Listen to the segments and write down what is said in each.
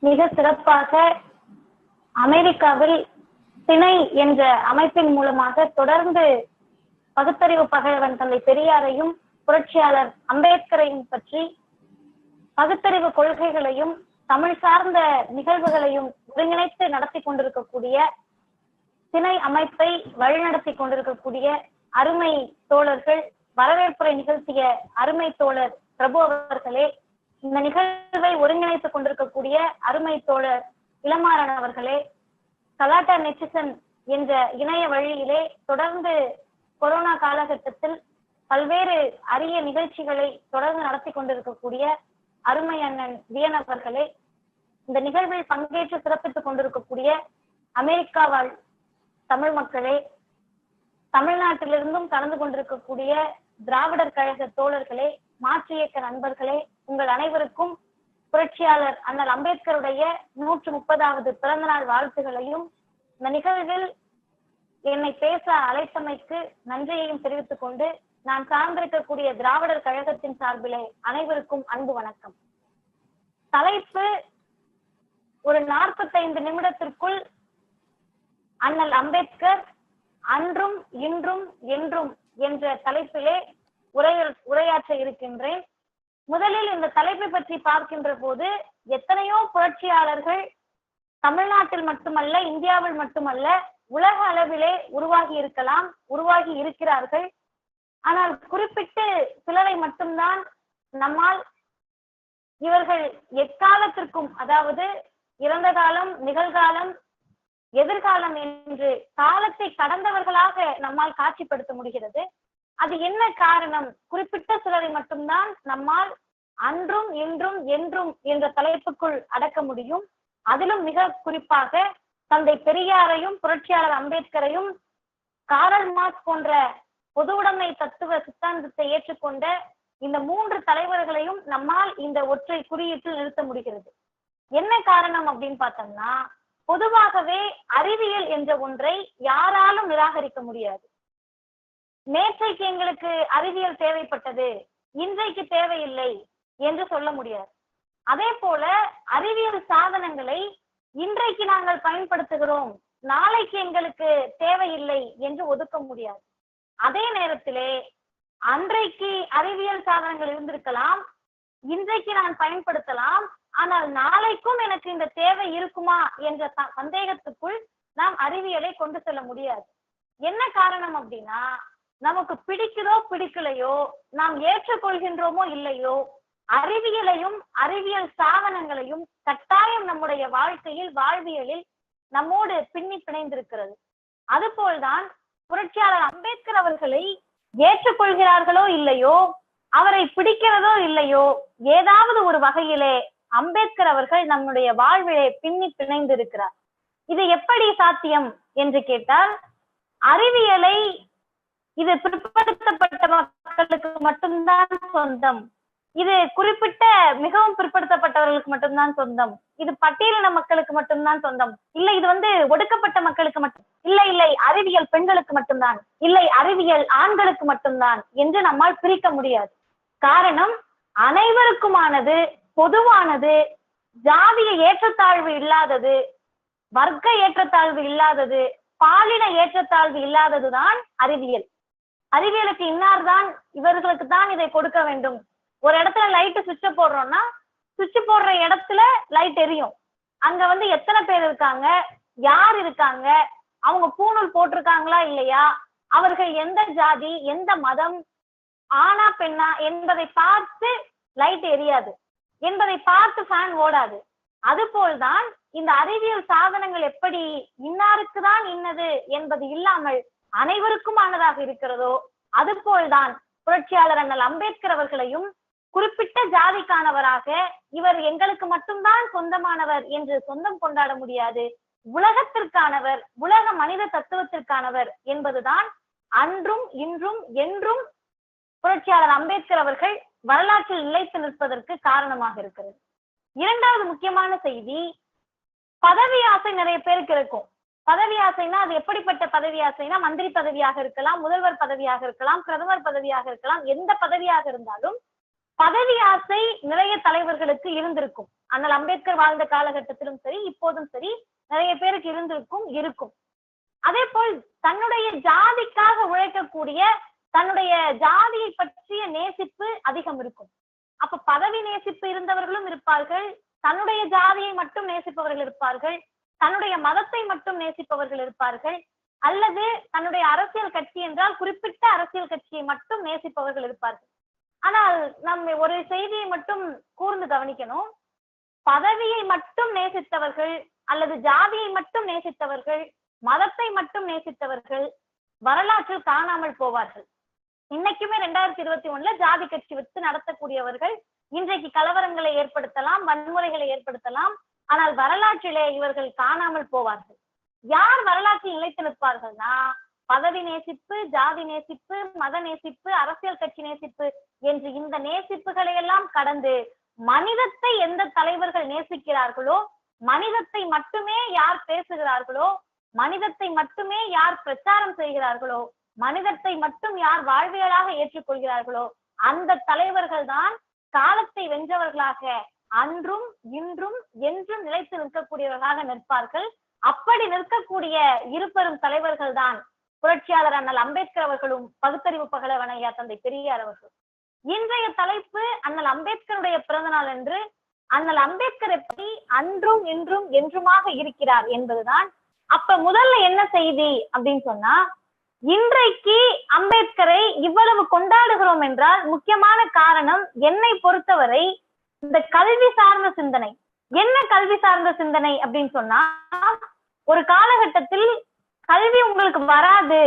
மிக சிறப்பாக அமெரிக்காவில் திணை என்ற அமைப்பின் மூலமாக தொடர்ந்து பகுத்தறிவு பகைவன் தந்தை பெரியாரையும் புரட்சியாளர் அம்பேத்கரையும் பற்றி பகுத்தறிவு கொள்கைகளையும் தமிழ் சார்ந்த நிகழ்வுகளையும் ஒருங்கிணைத்து நடத்தி கொண்டிருக்கக்கூடிய திணை அமைப்பை வழிநடத்தி கொண்டிருக்கக்கூடிய அருமை தோழர்கள், வரவேற்புரை நிகழ்த்திய அருமை தோழர் பிரபு அவர்களே, இந்த நிகழ்வை ஒருங்கிணைத்துக் கொண்டிருக்கக்கூடிய அருமை தோழர் இளமாறன் அவர்களே, கலாட்டா நெட்டிசன் என்ற இணைய வழியிலே தொடர்ந்து கொரோனா காலகட்டத்தில் பல்வேறு அரிய நிகழ்ச்சிகளை தொடர்ந்து நடத்தி கொண்டிருக்கக்கூடிய அருமை அண்ணன் வியன் அவர்களே, இந்த நிகழ்வில் பங்கேற்று சிறப்பித்துக் கொண்டிருக்கக்கூடிய அமெரிக்கா வாழ் தமிழ் மக்களே, தமிழ்நாட்டிலிருந்தும் கலந்து கொண்டிருக்கக்கூடிய திராவிடர் கழக தோழர்களே, மாற்று இயக்க நண்பர்களே, உங்கள் அனைவருக்கும் புரட்சியாளர் அண்ணல் அம்பேத்கருடைய 130வது பிறந்த நாள் வாழ்த்துகளையும் இந்த நிகழ்வில் என்னை பேச அழைத்தமைக்கு நன்றியையும் தெரிவித்துக் கொண்டு நான் சார்ந்திருக்கக்கூடிய திராவிடர் கழகத்தின் சார்பிலே அனைவருக்கும் அன்பு வணக்கம். தலைப்பு ஒரு 45 நிமிடத்திற்குள் அண்ணல் அம்பேத்கர் அன்றும் இன்றும் என்றும் என்ற தலைப்பிலே உரையாற்ற இருக்கின்றேன். முதலில் இந்த தலைப்பை பற்றி பார்க்கின்ற போது எத்தனையோ புரட்சியாளர்கள் தமிழ்நாட்டில் மட்டுமல்ல, இந்தியாவில் மட்டுமல்ல, உலக அளவிலே உருவாகி இருக்கிறார்கள். ஆனால் குறிப்பிட்டு சிலரை மட்டும்தான் நம்மால் இவர்கள் எக்காலத்திற்கும், அதாவது இறந்த காலம், நிகழ்காலம், எதிர்காலம் என்று காலத்தை கடந்தவர்களாக நம்மால் காட்சிப்படுத்த முடிகிறது. அது என்ன காரணம்? குறிப்பிட்ட சிலரை மட்டும்தான் நம்மால் அன்றும் இன்றும் என்றும் என்ற தலைப்புக்குள் அடக்க முடியும். அதிலும் மிக குறிப்பாக தந்தை பெரியாரையும் புரட்சியாளர் அம்பேத்கரையும் காரல் மார்க்ஸ் போன்ற பொது உடைமை தத்துவ சித்தாந்தத்தை ஏற்றுக்கொண்ட இந்த 3 தலைவர்களையும் நம்மால் இந்த ஒற்றை குறியீட்டில் நிறுத்த முடிகிறது. என்ன காரணம் அப்படின்னு பார்த்தோம்னா, பொதுவாகவே அறிவியல் என்ற ஒன்றை யாராலும் நிராகரிக்க முடியாது. நேற்றைக்கு எங்களுக்கு அறிவியல் தேவைப்பட்டது, இன்றைக்கு தேவையில்லை என்று சொல்ல முடியாது. அதே போல அறிவியல் சாதனங்களை இன்றைக்கு நாங்கள் பயன்படுத்துகிறோம், நாளைக்கு எங்களுக்கு தேவையில்லை என்று ஒதுக்க முடியாது. அதே நேரத்திலே அன்றைக்கு அறிவியல் சாதனங்கள் இருந்திருக்கலாம், இன்றைக்கு நான் பயன்படுத்தலாம், ஆனால் நாளைக்கும் எனக்கு இந்த தேவை இருக்குமா என்ற சந்தேகத்துக்குள் நாம் அறிவியலை கொண்டு செல்ல முடியாது. என்ன காரணம் அப்படின்னா, நமக்கு பிடிக்குதோ பிடிக்கலையோ, நாம் ஏற்றுக்கொள்கின்றோமோ இல்லையோ, அறிவியலையும் அறிவியல் சாதனங்களையும் கட்டாயம் நம்முடைய வாழ்வியலில் நம்மோடு பின்னி பிணைந்திருக்கிறது. அதுபோல்தான் புரட்சியாளர் அம்பேத்கர் அவர்களை ஏற்றுக்கொள்கிறார்களோ இல்லையோ, அவரை பிடிக்கிறதோ இல்லையோ, ஏதாவது ஒரு வகையிலே அம்பேத்கர் அவர்கள் நம்முடைய வாழ்விலே பின்னி பிணைந்திருக்கிறார். இது எப்படி சாத்தியம் என்று கேட்டால், அறிவியலை இது பிற்படுத்தப்பட்ட மக்களுக்கு மட்டும்தான் சொந்தம், இது குறிப்பிட்ட மிகவும் பிற்படுத்தப்பட்டவர்களுக்கு மட்டும்தான் சொந்தம், இது பட்டியலின மக்களுக்கு மட்டும்தான் சொந்தம், இல்லை இது ஒடுக்கப்பட்ட மக்களுக்கு மட்டும், இல்லை அறிவியல் பெண்களுக்கு மட்டும்தான், இல்லை அறிவியல் ஆண்களுக்கு மட்டும்தான் என்று நம்மால் பிரிக்க முடியாது. காரணம், அனைவருக்குமானது, பொதுவானது, ஜாதிய ஏற்றத்தாழ்வு இல்லாதது, வர்க்க ஏற்றத்தாழ்வு இல்லாதது, பாலின ஏற்றத்தாழ்வு இல்லாததுதான் அறிவியல். அறிவியலுக்கு இன்னார்தான், இவர்களுக்கு தான் இதை கொடுக்க வேண்டும். ஒரு இடத்துல லைட் சுவிட்ச போடுறோம்னா, சுவிட்ச் போடுற இடத்துல லைட் எரியும். அங்க எத்தனை பேர் இருக்காங்க, யார் இருக்காங்க, அவங்க பூணூல் போட்டிருக்காங்களா இல்லையா, அவர்கள் எந்த ஜாதி, எந்த மதம், ஆனா பெண்ணா என்பதை பார்த்து லைட் எரியாது, என்பதை பார்த்து ஃபேன் ஓடாது. அதுபோல்தான் இந்த அறிவியல் சாதனங்கள் எப்படி இன்னாருக்குதான் இன்னது என்பது இல்லாமல் அனைவருக்குமானதாக இருக்கிறதோ, அதுபோல்தான் புரட்சியாளர் அண்ணல் அம்பேத்கர் அவர்களையும் குறிப்பிட்ட ஜாதிக்கானவராக, இவர் எங்களுக்கு மட்டும்தான் சொந்தமானவர் என்று சொந்தம் கொண்டாட முடியாது, உலகத்திற்கானவர், உலக மனித தத்துவத்திற்கானவர் என்பதுதான் அன்றும் இன்றும் என்றும் புரட்சியாளர் அம்பேத்கர் அவர்கள் வரலாற்றில் நிலைத்து நிற்பதற்கு காரணமாக இருக்கிறது. இரண்டாவது முக்கியமான செய்தி, பதவி ஆசை நிறைய பேருக்கு இருக்கும். பதவி ஆசைனா அது எப்படிப்பட்ட பதவி ஆசைனா, மந்திரி பதவியாக இருக்கலாம், முதல்வர் பதவியாக இருக்கலாம், பிரதமர் பதவியாக இருக்கலாம், எந்த பதவியாக இருந்தாலும் பதவி ஆசை நிறைய தலைவர்களுக்கு இருந்திருக்கும். அண்ணல் அம்பேத்கர் வாழ்ந்த காலகட்டத்திலும் சரி, இப்போதும் சரி, நிறைய பேருக்கு இருக்கும். அதே போல் தன்னுடைய ஜாதிக்காக உழைக்கக்கூடிய, தன்னுடைய ஜாதியை பற்றிய நேசிப்பு அதிகம் இருக்கும். அப்ப பதவி நேசிப்பு இருந்தவர்களும் இருப்பார்கள், தன்னுடைய ஜாதியை மட்டும் நேசிப்பவர்கள் இருப்பார்கள், தன்னுடைய மதத்தை மட்டும் நேசிப்பவர்கள் இருப்பார்கள், அல்லது தன்னுடைய அரசியல் கட்சி என்றால் குறிப்பிட்ட அரசியல் கட்சியை மட்டும் நேசிப்பவர்கள் இருப்பார்கள். ஆனால் நம்ம ஒரு செய்தியை மட்டும் கூர்ந்து கவனிக்கணும். பதவியை மட்டும் நேசித்தவர்கள் அல்லது ஜாதியை மட்டும் நேசித்தவர்கள், மதத்தை மட்டும் நேசித்தவர்கள் வரலாற்றில் காணாமல் போவார்கள். இன்னைக்குமே 2021 ஜாதி கட்சி வச்சு நடத்தக்கூடியவர்கள் இன்றைக்கு கலவரங்களை ஏற்படுத்தலாம், வன்முறைகளை ஏற்படுத்தலாம். ஆனால் வரலாற்றிலே இவர்கள் காணாமல் போவார்கள். யார் வரலாற்றில் நிலைத்து நிற்பார்கள்னா, பதவி நேசிப்பு, ஜாதி நேசிப்பு, மத நேசிப்பு, அரசியல் கட்சி நேசிப்பு என்று இந்த நேசிப்புகளை எல்லாம் கடந்து மனிதத்தை எந்த தலைவர்கள் நேசிக்கிறார்களோ, மனிதத்தை மட்டுமே யார் பேசுகிறார்களோ, மனிதத்தை மட்டுமே யார் பிரச்சாரம் செய்கிறார்களோ, மனிதத்தை மட்டும் யார் வாழ்வியலாக ஏற்றுக்கொள்கிறார்களோ, அந்த தலைவர்கள் தான் காலத்தை வென்றவர்களாக அன்றும் இன்றும் என்றும் நிலைத்து நிற்கக்கூடியவர்களாக நிற்பார்கள். அப்படி நிற்கக்கூடிய இருபெரும் தலைவர்கள் தான் புரட்சியாளர் அண்ணல் அம்பேத்கர் அவர்களும் பகுத்தறிவு பகலவன் ஐயா தந்தை பெரியார் அவர்கள். இன்றைய தலைப்பு அண்ணல் அம்பேத்கருடைய பிறந்த நாள் என்று அண்ணல் அம்பேத்கர் எப்படி அன்றும் இன்றும் என்றுமாக இருக்கிறார் என்பதுதான். அப்ப முதல்ல என்ன செய்தி அப்படின்னு சொன்னா, இன்றைக்கு அம்பேத்கரை இவ்வளவு கொண்டாடுகிறோம் என்றால் முக்கியமான காரணம் என்னை பொறுத்தவரை இந்த கல்வி சார்ந்த சிந்தனை. என்ன கல்வி சார்ந்த சிந்தனை அப்படின்னு சொன்னா, ஒரு காலகட்டத்தில் கல்வி உங்களுக்கு வராது,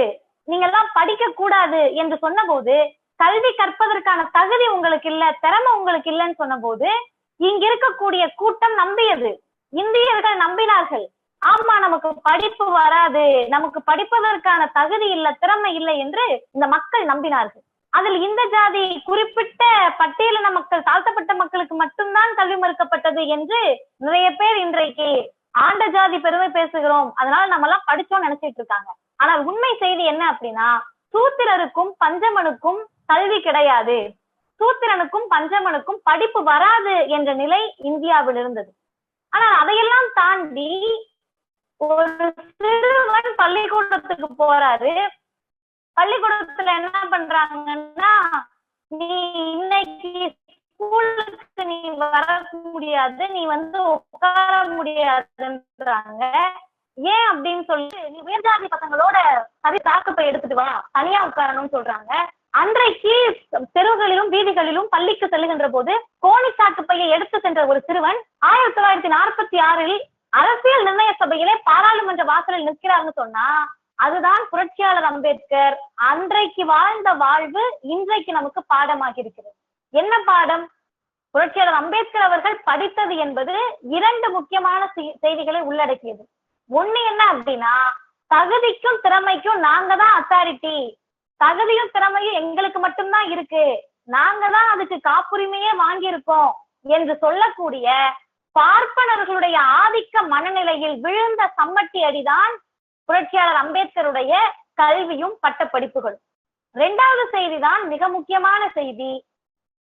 நீங்க எல்லாம் படிக்க கூடாது என்று சொன்ன போது, கல்வி கற்பதற்கான தகுதி உங்களுக்கு இல்ல, திறமை உங்களுக்கு இல்லைன்னு சொன்ன போது, இங்க இருக்கக்கூடிய கூட்டம் நம்பியது, இந்தியர்கள் நம்பினார்கள். ஆமா, நமக்கு படிப்பு வராது, நமக்கு படிப்பதற்கான தகுதி இல்ல, திறமை இல்லை என்று இந்த மக்கள் நம்பினார்கள். அதில் இந்த ஜாதி, குறிப்பிட்ட பட்டியலின மக்கள், தாழ்த்தப்பட்ட மக்களுக்கு மட்டும்தான் கல்வி மறுக்கப்பட்டது என்று நிறைய பேர் இன்றைக்கு ஆண்ட ஜாதி பெருமை பேசுகிறோம், அதனால நம்ம எல்லாம் படிச்சோம்னு நினைச்சிட்டு இருக்காங்க. ஆனால் உண்மை செய்தி என்ன அப்படின்னா, சூத்திரருக்கும் பஞ்சமனுக்கும் கல்வி கிடையாது, சூத்திரனுக்கும் பஞ்சமனுக்கும் படிப்பு வராது என்ற நிலை இந்தியாவில் இருந்தது. ஆனால் அதையெல்லாம் தாண்டி ஒரு சிறுவன் பள்ளிக்கூடத்துக்கு போறாரு. பள்ளிக்கூடத்துல என்ன பண்றாங்கன்னா, நீ இன்னைக்கு ஸ்கூலுக்கு நீ வர முடியாது, நீ உட்கார முடியாதுன்றாங்க. ஏன் அப்படின்னு சொல்லி, நீ உயர்ஜாதி பசங்களோட சரி தாக்குப்பை எடுத்துட்டு வா, தனியா உட்காரணும்னு சொல்றாங்க. அன்றைக்கு தெருவுகளிலும் வீதிகளிலும் பள்ளிக்கு செல்லுகின்ற போது கோணி சாக்குப்பையை எடுத்து சென்ற ஒரு சிறுவன் 1946 அரசியல் நிர்ணய சபையிலே பாராளுமன்ற வாசலில் நிற்கிறார்னு சொன்னா, அதுதான் புரட்சியாளர் அம்பேத்கர் அன்றைக்கு வாழ்ந்த வாழ்வு இன்றைக்கு நமக்கு பாடமாகி இருக்கிறது. என்ன பாடம்? புரட்சியாளர் அம்பேத்கர் அவர்கள் படித்தது என்பது 2 முக்கியமான செய்திகளை உள்ளடக்கியது. ஒண்ணு என்ன அப்படின்னா, தகுதிக்கும் திறமைக்கும் நாங்க தான் அத்தாரிட்டி, தகுதியும் திறமையும் எங்களுக்கு மட்டும்தான் இருக்கு, நாங்க தான் அதுக்கு காப்புரிமையே வாங்கியிருக்கோம் என்று சொல்லக்கூடிய பார்ப்பனர்களுடைய ஆதிக்க மனநிலையில் விழுந்த சம்மட்டி அடிதான் புரட்சியாளர் அம்பேத்கருடைய கல்வியும் பட்ட படிப்புகளும். 2வது செய்திதான் மிக முக்கியமான செய்தி.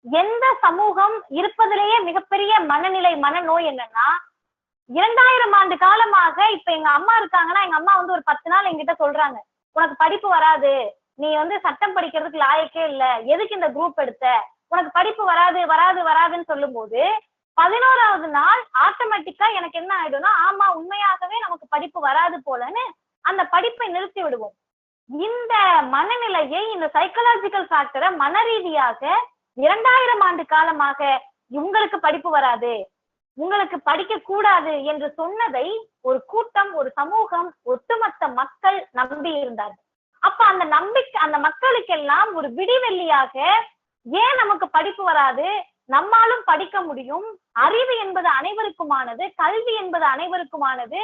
எந்த சமூகம் இருப்பதிலேயே மிகப்பெரிய மனநிலை, மனநோய் என்னன்னா, 2000 ஆண்டு காலமாக இப்ப எங்க அம்மா இருக்காங்கன்னா, எங்க அம்மா ஒரு 10 நாள் என்கிட்ட சொல்றாங்க, உனக்கு படிப்பு வராது, நீ சட்டம் படிக்கிறதுக்கு லாயக்கே இல்ல, எதுக்கு இந்த குரூப் எடுத்த, உனக்கு படிப்பு வராது வராது வராதுன்னு சொல்லும் போது 11வது நாள் ஆட்டோமேட்டிக்கா எனக்கு என்ன ஆயிடும்னா, ஆமா உண்மையாகவே நமக்கு படிப்பு வராது போலன்னு அந்த படிப்பை நிறுத்தி விடுவோம். இந்த மனநிலையை, இந்த சைக்கலாஜிக்கல் ஃபேக்டரை மன ரீதியாக 2000 ஆண்டு காலமாக உங்களுக்கு படிப்பு வராது, உங்களுக்கு படிக்க கூடாது என்று சொன்னதை ஒரு கூட்டம், ஒரு சமூகம், ஒட்டுமொத்த மக்கள் நம்பி இருந்தார்கள். அப்ப அந்த நம்பிக்கை, அந்த மக்களுக்கெல்லாம் ஒரு விடிவெள்ளியாக, ஏன் நமக்கு படிப்பு வராது, நம்மாலும் படிக்க முடியும், அறிவு என்பது அனைவருக்குமானது, கல்வி என்பது அனைவருக்குமானது,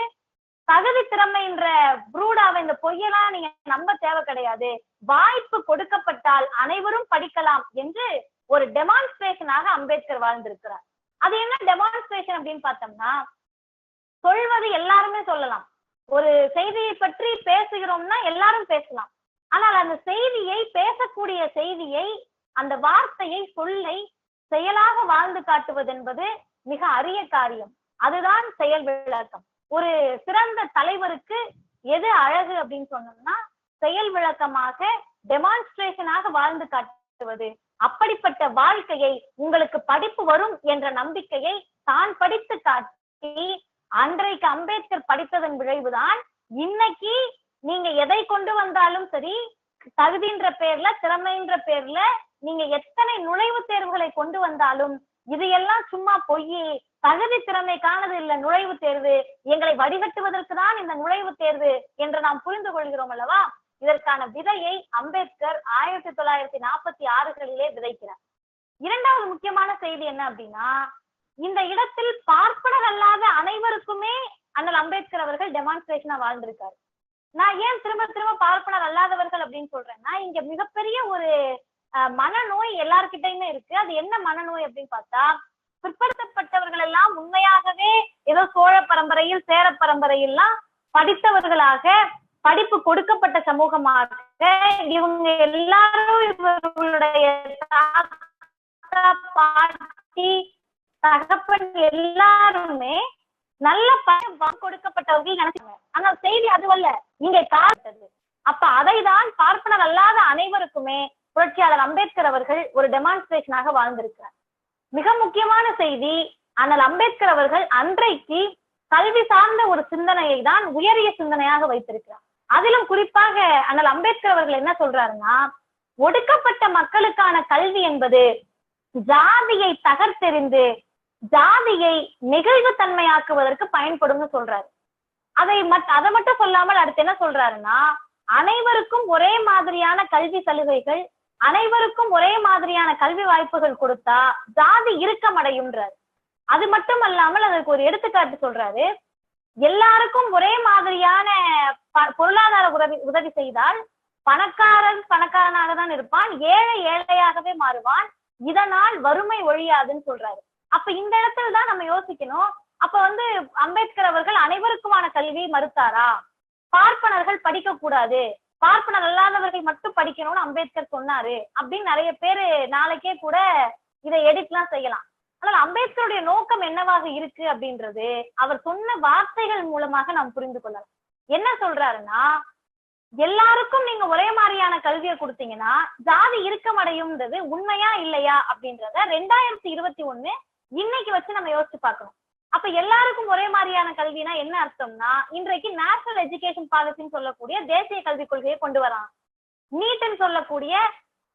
தகுதி திறமை என்ற புரூடாவை, இந்த பொய்யெல்லாம் நீங்க நம்ப தேவை கிடையாது, வாய்ப்பு கொடுக்கப்பட்டால் அனைவரும் படிக்கலாம் என்று ஒரு டெமான்ஸ்ட்ரேஷனாக அம்பேத்கர் வாழ்ந்திருக்கிறார். அது என்ன டெமான்ஸ்ட்ரேஷன் அப்படின்னு பார்த்தோம்னா, சொல்வது எல்லாருமே சொல்லலாம், ஒரு செய்தியை பற்றி பேசுகிறோம்னா எல்லாரும் பேசலாம். ஆனால் அந்த செய்தியை, பேசக்கூடிய செய்தியை, அந்த வார்த்தையை, சொல்லை செயலாக வாழ்ந்து காட்டுவது என்பது மிக அரிய காரியம். அதுதான் செயல் விளக்கம். ஒரு சிறந்த தலைவருக்கு எது அழகு அப்படின்னு சொன்னோம்னா செயல் விளக்கமாக டெமான்ஸ்ட்ரேஷனாக வாழ்ந்து காட்டுவது. அப்படிப்பட்ட வாழ்க்கையை உங்களுக்கு படிப்பு வரும் என்ற நம்பிக்கையை தான் படித்து காட்டி அன்றைக்கு அம்பேத்கர் படித்ததன் விளைவுதான் இன்னைக்கு நீங்க எதை கொண்டு வந்தாலும் சரி, தகுதின்ற பேர்ல திறமைன்ற பேர்ல நீங்க எத்தனை நுழைவுத் தேர்வுகளை கொண்டு வந்தாலும் இது எல்லாம் சும்மா பொய், தகுதி திறமைக்கானது இல்ல நுழைவுத் தேர்வு, எங்களை வடிகட்டுவதற்கு தான் இந்த நுழைவுத் தேர்வு என்று நாம் புரிந்து கொள்கிறோம் அல்லவா? இதற்கான விதையை அம்பேத்கர் 1946களிலே விதைக்கிறார். இரண்டாவது முக்கியமான செய்தி என்ன அப்படின்னா, இந்த இடத்தில் பார்ப்பனர் அல்லாத அனைவருக்குமே அண்ணல் அம்பேத்கர் அவர்கள் டெமான்ஸ்ட்ரேஷனா வாழ்ந்திருக்காரு. நான் ஏன் திரும்ப திரும்ப பார்ப்பனர் அல்லாதவர்கள் அப்படின்னு சொல்றேன்னா, இங்க மிகப்பெரிய ஒரு மனநோய் எல்லார்கிட்டயுமே இருக்கு. அது என்ன மனநோய் அப்படின்னு பார்த்தா, பிற்படுத்தப்பட்டவர்கள் எல்லாம் உண்மையாகவே ஏதோ சோழ பரம்பரையில் சேர பரம்பரையெல்லாம் படித்தவர்களாக, படிப்பு கொடுக்கப்பட்ட சமூகமாக இவங்க எல்லாரும் இவர்களுடைய பாட்டி தகப்பன் எல்லாருமே நல்ல கொடுக்கப்பட்டவர்கள் நினைச்சாங்க. ஆனா செய்தி அதுவல்ல, இங்கே காட்டது. அப்ப அதை தான் பார்ப்பனர் அல்லாத அனைவருக்குமே புரட்சியாளர் அம்பேத்கர் அவர்கள் ஒரு டெமான்ஸ்ட்ரேஷனாக வாழ்ந்திருக்கிறார். மிக முக்கியமான செய்தி, அண்ணல் அம்பேத்கர் அவர்கள் அன்றைக்கு கல்வி சார்ந்த ஒரு சிந்தனையை தான் உயரிய சிந்தனையாக வைத்திருக்கிறார். அதிலும் குறிப்பாக அண்ணல் அம்பேத்கர் அவர்கள் என்ன சொல்றாருன்னா, ஒடுக்கப்பட்ட மக்களுக்கான கல்வி என்பது ஜாதியை தகர்த்தெறிந்து ஜாதியை நெகிழ்வு தன்மையாக்குவதற்கு பயன்படும் சொல்றாரு. அதை மட்டும் சொல்லாமல் அடுத்து என்ன சொல்றாருன்னா, அனைவருக்கும் ஒரே மாதிரியான கல்வி சலுகைகள், அனைவருக்கும் ஒரே மாதிரியான கல்வி வாய்ப்புகள் கொடுத்தா ஜாதி இறுக்கமடையும்ன்றாரு. அது மட்டும் அல்லாமல் அதற்கு ஒரு எடுத்துக்காட்டு சொல்றாரு. எல்லாருக்கும் ஒரே மாதிரியான பொருளாதார உதவி செய்தால் பணக்காரன் பணக்காரனாக தான் இருப்பான், ஏழை ஏழையாகவே மாறுவான், இதனால் வறுமை ஒழியாதுன்னு சொல்றாரு. அப்ப இந்த இடத்துல தான் நம்ம யோசிக்கணும். அப்ப அம்பேத்கர் அவர்கள் அனைவருக்குமான கல்வி மறுத்தாரா? பார்ப்பனர்கள் படிக்க கூடாது, பார்ப்பனர் அல்லாதவர்கள் மட்டும் படிக்கணும்னு அம்பேத்கர் சொன்னாரு அப்படின்னு நிறைய பேரு நாளைக்கே கூட இதை எடிட்லாம் செய்யலாம். ஆனால் அம்பேத்கருடைய நோக்கம் என்னவாக இருக்கு அப்படின்றது அவர் சொன்ன வார்த்தைகள் மூலமாக நாம் புரிந்து கொள்ளலாம். என்ன சொல்றாருன்னா, எல்லாருக்கும் நீங்க ஒரே மாதிரியான கல்வியை கொடுத்தீங்கன்னா ஜாதி இறுக்கமடையும்ன்றது உண்மையா இல்லையா அப்படின்றத 2021 இன்னைக்கு வச்சு நம்ம யோசிச்சு பார்க்கணும். அப்ப எல்லாருக்கும் ஒரே மாதிரியான கல்வினா என்ன அர்த்தம்னா, இன்றைக்கு நேஷனல் எஜுகேஷன் பாலிசின்னு சொல்லக்கூடிய தேசிய கல்விக் கொள்கையை கொண்டு வராங்க. நீட்னு சொல்லக்கூடிய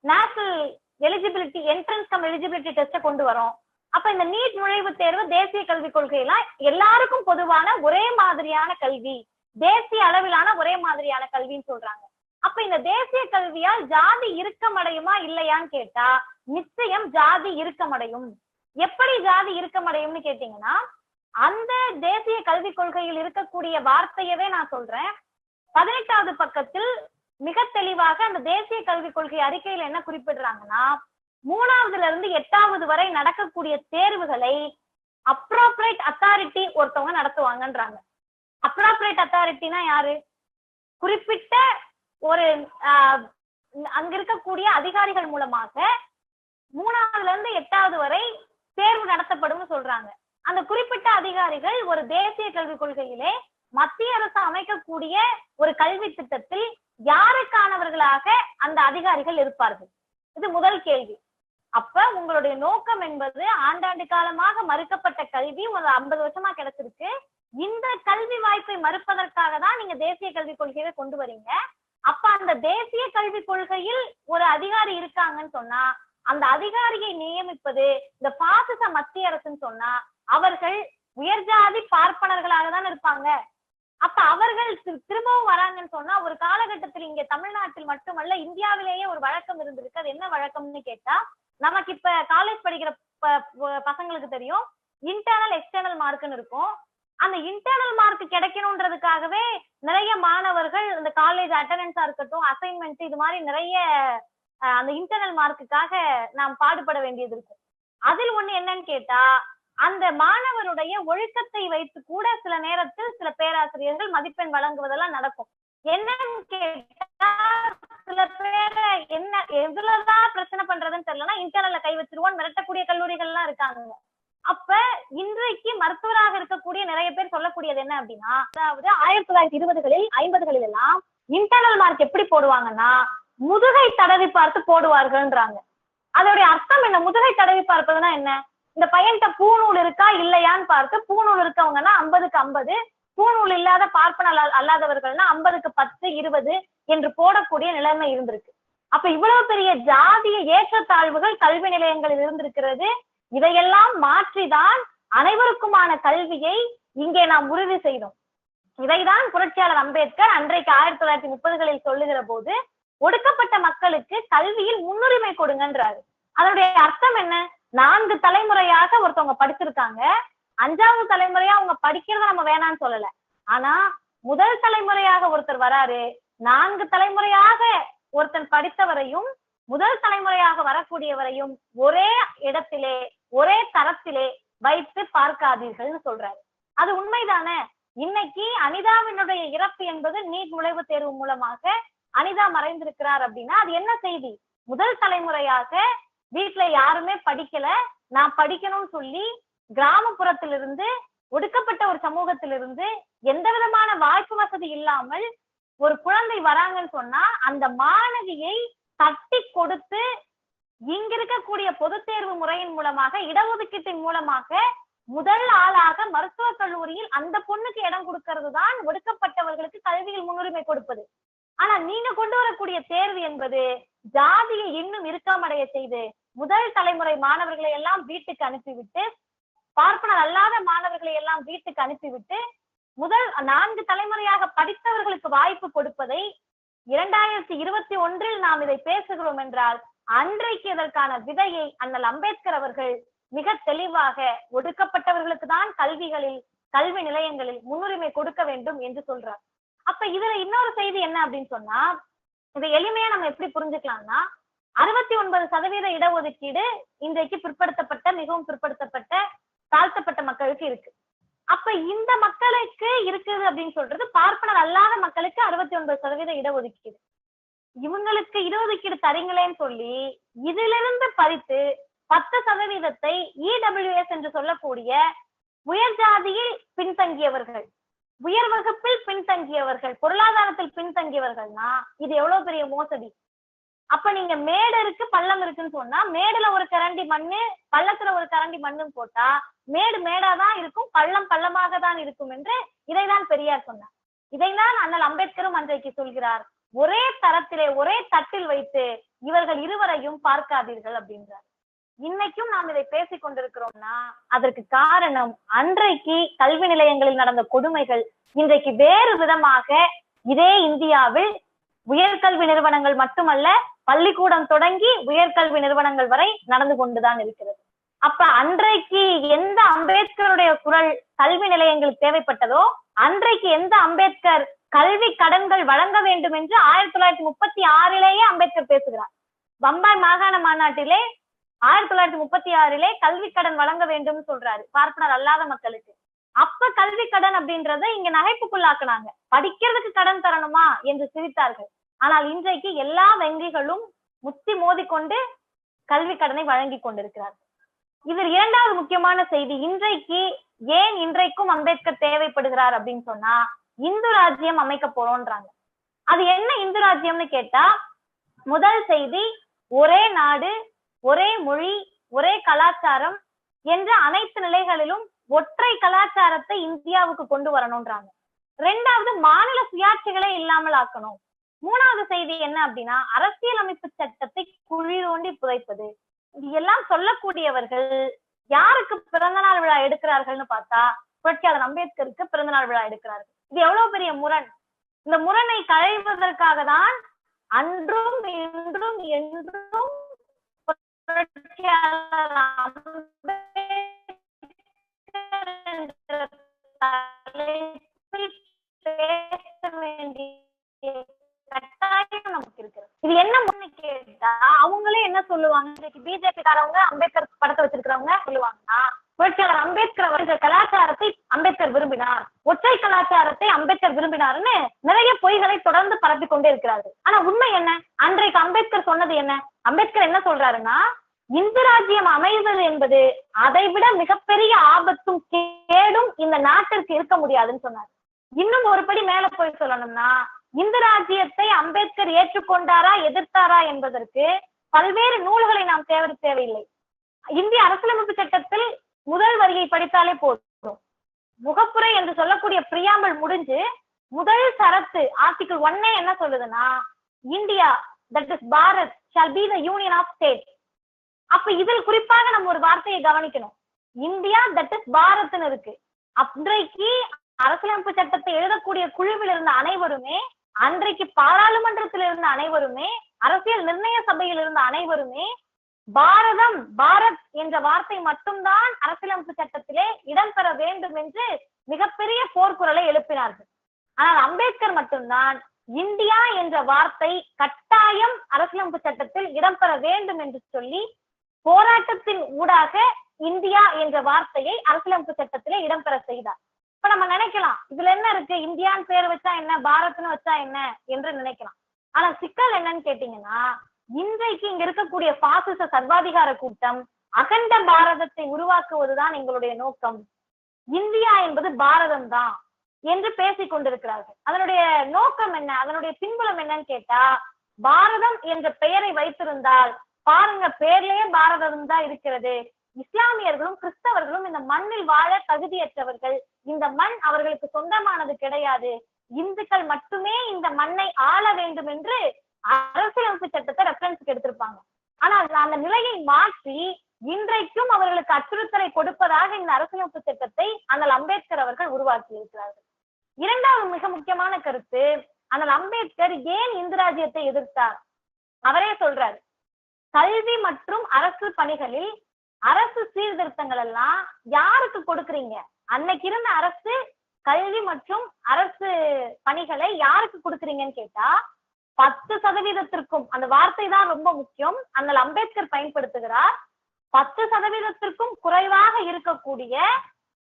national eligibility entrance come eligibility test கொண்டு வரோம். அப்ப இந்த நீட் நுழைவுத் தேர்வு தேசிய கல்விக் கொள்கையெல்லாம் எல்லாருக்கும் பொதுவான ஒரே மாதிரியான கல்வி, தேசிய அளவிலான ஒரே மாதிரியான கல்வின்னு சொல்றாங்க. அப்ப இந்த தேசிய கல்வியால் ஜாதி இறுக்கமடையுமா இல்லையான்னு கேட்டா நிச்சயம் ஜாதி இறுக்கமடையும். எப்படி ஜாதி இறுக்கமடையும்னு கேட்டீங்கன்னா, அந்த தேசிய கல்விக் கொள்கையில் இருக்கக்கூடிய வார்த்தையவே நான் சொல்றேன். 18வது பக்கத்தில் மிக தெளிவாக அந்த தேசிய கல்விக் கொள்கை அறிக்கையில என்ன குறிப்பிடுறாங்கன்னா, 3வதுல இருந்து 8வது வரை நடக்கக்கூடிய தேர்வுகளை அப்ரோப்ரியேட் அத்தாரிட்டி ஒருத்தவங்க நடத்துவாங்கன்றாங்க. அப்ரோப்ரியேட் அத்தாரிட்டினா யாரு? குறிப்பிட்ட ஒரு அங்க இருக்கக்கூடிய அதிகாரிகள் மூலமாக 3வதுல இருந்து 8வது வரை தேர்வு நடத்தப்படும் சொல்றாங்க. அந்த குறிப்பிட்ட அதிகாரிகள் ஒரு தேசிய கல்விக் கொள்கையிலே மத்திய அரசு அமைக்கக்கூடிய ஒரு கல்வி திட்டத்தில் யாருக்கானவர்களாக அந்த அதிகாரிகள் இருப்பார்கள்? இது முதல் கேள்வி. அப்ப உங்களுடைய நோக்கம் என்பது ஆண்டாண்டு காலமாக மறுக்கப்பட்ட கல்வி ஒரு 50 வருஷமா கிடைச்சிருக்கு, இந்த கல்வி வாய்ப்பை மறுப்பதற்காக தான் நீங்க தேசிய கல்விக் கொள்கையை கொண்டு வரீங்க. அப்ப அந்த தேசிய கல்விக் கொள்கையில் ஒரு அதிகாரி இருக்காங்கன்னு சொன்னா அந்த அதிகாரியை நியமிப்பது இந்த பாசிச மத்திய அரசுன்னு சொன்னா அவர்கள் உயர்ஜாதி பார்ப்பனர்களாக தான் இருப்பாங்க. அப்ப அவர்கள் திரும்பவும் வராங்கன்னு சொன்னா ஒரு காலகட்டத்தில் இங்க தமிழ்நாட்டில் மட்டுமல்ல இந்தியாவிலேயே ஒரு வழக்கம் இருந்திருக்கு. அது என்ன வழக்கம்னு கேட்டா, நமக்கு இப்ப காலேஜ் படிக்கிற பசங்களுக்கு தெரியும், இன்டர்னல் எக்ஸ்டர்னல் மார்க்னு இருக்கும். அந்த இன்டர்னல் மார்க் கிடைக்கணும்ன்றதுக்காகவே நிறைய மாணவர்கள் இந்த காலேஜ் அட்டெண்டன்ஸா இருக்கட்டும், அசைன்மெண்ட், இது மாதிரி நிறைய அந்த இன்டர்னல் மார்க்குக்காக நாம் பாடுபட வேண்டியது இருக்கும். அதில் ஒண்ணு என்னன்னு கேட்டா, அந்த மாணவருடைய ஒழுக்கத்தை வைத்து கூட சில நேரத்தில் சில பேராசிரியர்கள் மதிப்பெண் வழங்குவதெல்லாம் நடக்கும். என்னன்னு கேட்டா, சில பேரை என்ன எதுலதான் பிரச்சனை பண்றதுன்னு தெரியலன்னா இன்டர்னல்ல கை வச்சிருவோம் மிரட்டக்கூடிய கல்லூரிகள் எல்லாம் இருக்காங்க. அப்ப இன்றைக்கு மருத்துவராக இருக்கக்கூடிய நிறைய பேர் சொல்லக்கூடியது என்ன அப்படின்னா, அதாவது 1920களில் 50களில் எல்லாம் இன்டர்னல் மார்க் எப்படி போடுவாங்கன்னா முதுகை தடவி பார்த்து போடுவார்கள்ன்றாங்க. அதோடைய அர்த்தம் என்ன? முதுகை தடவி பார்ப்பதுன்னா என்ன? இந்த பையன்கிட்ட பூநூல் இருக்கா இல்லையான்னு பார்த்து பூநூல் இருக்கவங்கன்னா 50க்கு 50, பூநூல் இல்லாத பார்ப்பன அல்லாதவர்கள்னா 50க்கு 10, 20 என்று போடக்கூடிய நிலைமை இருந்திருக்கு. அப்ப இவ்வளவு பெரிய ஜாதிய ஏற்றத்தாழ்வுகள் கல்வி நிலையங்களில் இருந்திருக்கிறது. இதையெல்லாம் மாற்றிதான் அனைவருக்குமான கல்வியை இங்கே நாம் உறுதி செய்தோம். இதைதான் புரட்சியாளர் அம்பேத்கர் அன்றைக்கு 1930களில் சொல்லுகிற போது ஒடுக்கப்பட்ட மக்களுக்கு கல்வியில் முன்னுரிமை கொடுங்கன்றாரு. அதனுடைய அர்த்தம் என்ன? 4 தலைமுறையாக ஒருத்தவங்க படிச்சிருக்காங்க, 5வது தலைமுறையா அவங்க படிக்கிறத நம்ம வேணாம்னு சொல்லல. ஆனா முதல் தலைமுறையாக ஒருத்தர் வராரு, 4 தலைமுறையாக ஒருத்தன் படித்தவரையும் முதல் தலைமுறையாக வரக்கூடியவரையும் ஒரே இடத்திலே ஒரே தரத்திலே வைத்து பார்க்காதீர்கள்னு சொல்றாரு. அது உண்மைதானே? இன்னைக்கு அனிதாவினுடைய இறப்பு என்பது நீட் நுழைவுத் தேர்வு மூலமாக அனிதா மறைந்திருக்கிறார் அப்படின்னா அது என்ன செய்தி? முதல் தலைமுறையாக வீட்டுல யாருமே படிக்கல, நான் படிக்கணும்னு சொல்லி கிராமப்புறத்திலிருந்து ஒடுக்கப்பட்ட ஒரு சமூகத்திலிருந்து எந்த விதமான வாய்ப்பு வசதி இல்லாமல் ஒரு குழந்தை வராங்கன்னு சொன்னா அந்த மாணவியை தட்டி கொடுத்து இங்க இருக்கக்கூடிய பொது தேர்வு முறையின் மூலமாக இடஒதுக்கீட்டின் மூலமாக முதல் ஆளாக மருத்துவக் கல்லூரியில் அந்த பொண்ணுக்கு இடம் கொடுக்கிறது தான் ஒடுக்கப்பட்டவர்களுக்கு கல்வியில் முன்னுரிமை கொடுப்பது. ஆனா நீங்க கொண்டு வரக்கூடிய தேர்வு என்பது ஜாதியை இன்னும் இறுக்கமடைய செய்து முதல் தலைமுறை மாணவர்களை எல்லாம் வீட்டுக்கு அனுப்பிவிட்டு பார்ப்பனர் அல்லாத மாணவர்களை எல்லாம் வீட்டுக்கு அனுப்பிவிட்டு முதல் 4 தலைமுறையாக படித்தவர்களுக்கு வாய்ப்பு கொடுப்பதை 2021 நாம் இதை பேசுகிறோம் என்றால் அன்றைக்கு இதற்கான விதையை அண்ணல் அம்பேத்கர் அவர்கள் மிக தெளிவாக ஒடுக்கப்பட்டவர்களுக்கு தான் கல்வி நிலையங்களில் முன்னுரிமை கொடுக்க வேண்டும் என்று சொல்றார். அப்ப இதுல இன்னொரு செய்தி என்ன அப்படின்னு சொன்னா, இதை எளிமையா நம்ம எப்படி புரிஞ்சுக்கலாம்னா 69% இடஒதுக்கீடு இன்றைக்கு மிகவும் பிற்படுத்தப்பட்ட தாழ்த்தப்பட்ட மக்களுக்கு இருக்கு. அப்ப இந்த மக்களுக்கு இருக்குது அப்படின்னு சொல்றது பார்ப்பனர் அல்லாத மக்களுக்கு 69% இடஒதுக்கீடு. இவங்களுக்கு இடஒதுக்கீடு தரீங்களேன்னு சொல்லி இதிலிருந்து பறித்து 10% EWS என்று சொல்லக்கூடிய உயர் ஜாதியில் பின்தங்கியவர்கள், உயர் வகுப்பில் பின்தங்கியவர்கள், பொருளாதாரத்தில் பின்தங்கியவர்கள்னா இது எவ்வளவு பெரிய மோசடி. அப்ப நீங்க மேடு இருக்கு பள்ளம் இருக்குன்னு சொன்னா மேடுல ஒரு கரண்டி மண்ணு பள்ளத்துல ஒரு கரண்டி மண்ணுன்னு போட்டா மேடு மேடாதான் இருக்கும், பள்ளம் பள்ளமாக தான் இருக்கும் என்று இதைதான் பெரியார் சொன்னார். இதைதான் அண்ணல் அம்பேத்கரும் அன்றைக்கு சொல்கிறார், ஒரே தரத்திலே ஒரே தட்டில் வைத்து இவர்கள் இருவரையும் பார்க்காதீர்கள் அப்படின்றார். இன்னைக்கும் நாம் இதை பேசிக் கொண்டிருக்கிறோம்னா அதற்கு காரணம் அன்றைக்கு கல்வி நிலையங்களில் நடந்த கொடுமைகள் இன்றைக்கு வேறு விதமாக இதே இந்தியாவில் உயர்கல்வி நிறுவனங்கள் மட்டுமல்ல பள்ளிக்கூடம் தொடங்கி உயர்கல்வி நிறுவனங்கள் வரை நடந்து கொண்டுதான் இருக்கிறது. அப்ப அன்றைக்கு எந்த அம்பேத்கருடைய குரல் கல்வி நிலையங்களுக்கு தேவைப்பட்டதோ அன்றைக்கு எந்த அம்பேத்கர் கல்வி கடன்கள் வழங்க வேண்டும் என்று 1936 அம்பேத்கர் பேசுகிறார். பம்பாய் மாகாண மாநாட்டிலே 1936 கல்வி கடன் வழங்க வேண்டும் சொல்றாரு பார்ப்பனர் அல்லாத மக்களுக்கு. அப்ப கல்வி கடன் அப்படின்றத இங்க நகைப்புக்குள்ளாக்குனாங்க, படிக்கிறதுக்கு கடன் தரணுமா என்று சிரித்தார்கள். ஆனால் இன்றைக்கு எல்லா வங்கிகளும் முத்தி மோதிக்கொண்டு கல்வி கடனை வழங்கி கொண்டிருக்கிறார்கள். இதில் 2வது முக்கியமான செய்தி, இன்றைக்கும் அம்பேத்கர் தேவைப்படுகிறார் அப்படின்னு சொன்னா இந்து ராஜ்யம் அமைக்க போறோம்ன்றாங்க. அது என்ன இந்து ராஜ்யம்னு கேட்டா, முதல் செய்தி ஒரே நாடு ஒரே மொழி ஒரே கலாச்சாரம் என்ற அனைத்து நிலைகளிலும் ஒற்றை கலாச்சாரத்தை இந்தியாவுக்கு கொண்டு வரணும்ன்றாங்க. 2வது மாநில சுயாட்சிகளே இல்லாமல் ஆக்கணும். 3வது செய்தி என்ன அப்படின்னா அரசியலமைப்பு சட்டத்தை குழி தோண்டி புதைப்பது. இது எல்லாம் சொல்லக்கூடியவர்கள் யாருக்கு பிறந்தநாள் விழா எடுக்கிறார்கள்னு பார்த்தா புரட்சியாளர் அம்பேத்கருக்கு பிறந்தநாள் விழா எடுக்கிறார்கள். இது எவ்வளவு பெரிய முரண். இந்த முரணை களைவதற்காக தான் அன்றும் இன்றும் என்றும் புரட்சியாளர் பேச வேண்டிய கட்டாயம் நமக்கு இருக்கிறது. இது என்ன முன்னு கேட்டா அவங்களே என்ன சொல்லுவாங்க, இன்னைக்கு பிஜேபி காரவங்க அம்பேத்கர் படத்தை வச்சிருக்கிறவங்க சொல்லுவாங்கன்னா புரட்சியாளர் அம்பேத்கர் கலாச்சாரத்தை அம்பேத்கர் விரும்பினார், ஒற்றை கலாச்சாரத்தை அம்பேத்கர் விரும்பினார்னு நிறைய பொய்களை தொடர்ந்து பரப்பி கொண்டே இருக்கிறார்கள். ஆனா உண்மை என்ன? அன்றைக்கு அம்பேத்கர் சொன்னது என்ன? அம்பேத்கர் என்ன சொல்றாருன்னா, இந்து ராஜ்யம் அமைவது என்பது அதைவிட மிகப்பெரிய ஆபத்தும் கேடும் இந்த நாட்டிற்கு இருக்க முடியாதுன்னு சொன்னார். இன்னும் ஒருபடி மேல போய் சொல்லணும்னா, இந்து ராஜ்யத்தை அம்பேத்கர் ஏற்றுக்கொண்டாரா எதிர்த்தாரா என்பதற்கு பல்வேறு நூல்களை நாம் தேவையில்லை. இந்திய அரசியலமைப்பு சட்டத்தில் முதல் வரியை படித்தாலே போதும். முகப்புரை என்று சொல்லக்கூடிய பிரியாம்பிள் முடிஞ்சு முதல் சரத்து ஆர்டிகிள் 1 என்ன சொல்லுதுன்னா, India that is Bharat shall be the union of state. அப்ப இதில் குறிப்பாக நம்ம ஒரு வார்த்தையை கவனிக்கணும். இந்தியா தட் இஸ் பாரத்னு இருக்கு. அன்றைக்கு அரசியலமைப்பு சட்டத்தை எழுதக்கூடிய குழுவில் இருந்த அனைவருமே, அன்றைக்கு பாராளுமன்றத்தில் இருந்த அனைவருமே, அரசியல் நிர்ணய சபையில் இருந்த அனைவருமே பாரதம் பாரத் என்ற வார்த்தை மட்டும்தான் அரசியலமைப்பு சட்டத்திலே இடம்பெற வேண்டும் என்று மிகப்பெரிய போர்க்குரலை எழுப்பினார்கள். ஆனால் அம்பேத்கர் மட்டும்தான் இந்தியா என்ற வார்த்தை கட்டாயம் அரசியலமைப்பு சட்டத்தில் இடம்பெற வேண்டும் என்று சொல்லி போராட்டத்தின் ஊடாக இந்தியா என்ற வார்த்தையை அரசியலமைப்பு சட்டத்திலே இடம்பெற செய்தார். இப்ப நம்ம நினைக்கலாம், இதுல என்ன இருக்கு, இந்தியான்னு பேர் வச்சா என்ன, பாரத்னு வச்சா என்ன என்று நினைக்கலாம். ஆனா சிக்கல் என்னன்னு கேட்டீங்கன்னா, இன்றைக்கு இங்க இருக்கக்கூடிய பாசிச சர்வாதிகார கூட்டம் அகண்ட பாரதத்தை உருவாக்குவதுதான் எங்களுடைய நோக்கம், இந்தியா என்பது பாரதம் தான் என்று பேசிக் கொண்டிருக்கிறார்கள். அதனுடைய நோக்கம் என்ன, அதனுடைய பின்புலம் என்னன்னு கேட்டா, பாரதம் என்ற பெயரை வைத்திருந்தால் பாருங்க, பேர்லயே பாரதம் தான் இருக்கிறது. இஸ்லாமியர்களும் கிறிஸ்தவர்களும் இந்த மண்ணில் வாழ தகுதியற்றவர்கள், இந்த மண் அவர்களுக்கு சொந்தமானது கிடையாது, இந்துக்கள் மட்டுமே இந்த மண்ணை ஆள வேண்டும் என்று அரசியலமைப்பு சட்டத்தை ரெஃபரன்ஸ்க்கு எடுத்திருப்பாங்க. ஆனால் அந்த நிலையை மாற்றி இன்றைக்கும் அவர்களுக்கு அச்சுறுத்தலை கொடுப்பதாக இந்த அரசியலமைப்பு சட்டத்தை அண்ணல் அம்பேத்கர் அவர்கள் உருவாக்கி இருக்கிறார்கள். இரண்டாவது மிக முக்கியமான கருத்து, அண்ணல் அம்பேத்கர் ஏன் இந்து ராஜ்யத்தை எதிர்த்தார்? அவரே சொல்றாரு, கல்வி மற்றும் அரசு பணிகளில் அரசு சீர்திருத்தங்கள் எல்லாம் யாருக்கு கொடுக்குறீங்க? அன்னைக்கு இருந்த அரசு கல்வி மற்றும் அரசு பணிகளை யாருக்கு கொடுக்குறீங்கன்னு கேட்டா 10%, அந்த வார்த்தை தான் ரொம்ப முக்கியம், அண்ணல் அம்பேத்கர் பயன்படுத்துகிறார். 10% குறைவாக இருக்கக்கூடிய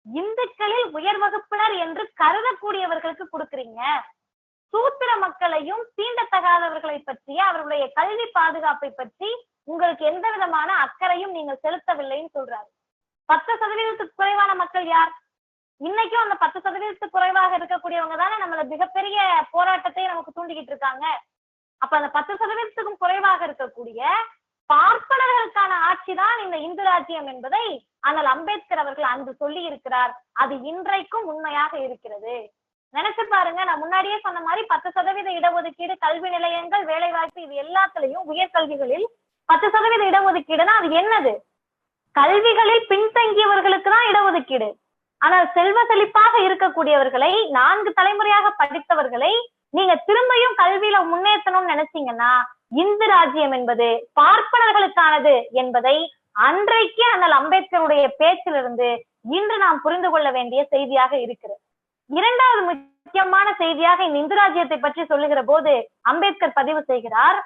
இந்துக்களில் உயர் வகுப்பினர் என்று கருதக்கூடியவர்களுக்கு கொடுக்குறீங்க. சூத்திர மக்களையும் தீண்டத்தகாதவர்களை பற்றிய அவர்களுடைய கல்வி பாதுகாப்பை பற்றி உங்களுக்கு எந்த விதமான அக்கறையும் நீங்கள் செலுத்தவில்லைன்னு சொல்றாரு. 10% குறைவான மக்கள் யார்? இன்னைக்கும் அந்த 10% குறைவாக இருக்கக்கூடியவங்க தானே நம்மள மிகப்பெரிய போராட்டத்தை நமக்கு தூண்டிக்கிட்டு இருக்காங்க. அப்ப அந்த 10% குறைவாக இருக்கக்கூடிய பார்ப்பனர்களுக்கான ஆட்சி தான் இந்த இந்து ராஜ்யம் என்பதை அண்ணல் அம்பேத்கர் அவர்கள் அன்று சொல்லி இருக்கிறார். அது இன்றைக்கும் உண்மையாக இருக்கிறது. நினைச்சு பாருங்க, நான் முன்னாடியே சொன்ன மாதிரி 10% இடஒதுக்கீடு, கல்வி நிலையங்கள், வேலை வாய்ப்பு, இது எல்லாத்துலயும் உயர்கல்விகளில் 10% இடஒதுக்கீடுனா அது என்னது? கல்விகளில் பின்தங்கியவர்களுக்கு தான் இடஒதுக்கீடு. ஆனால் செல்வ செழிப்பாக இருக்கக்கூடியவர்களை, 4 தலைமுறையாக படித்தவர்களை நீங்க திரும்பியும் கல்வியில முன்னேற்றணும்னு நினைச்சீங்கன்னா இந்து ராஜ்யம் என்பது பார்ப்பனர்களுக்கானது என்பதை அன்றைக்கு அண்ணல் அம்பேத்கருடைய பேச்சிலிருந்து இன்று நாம் புரிந்து கொள்ள வேண்டிய செய்தியாக இருக்கிறது. இரண்டாவது முக்கியமான செய்தியாக இந்த இந்து ராஜ்யத்தை பற்றி சொல்லுகிற போது அம்பேத்கர் பதிவு செய்கிறார்,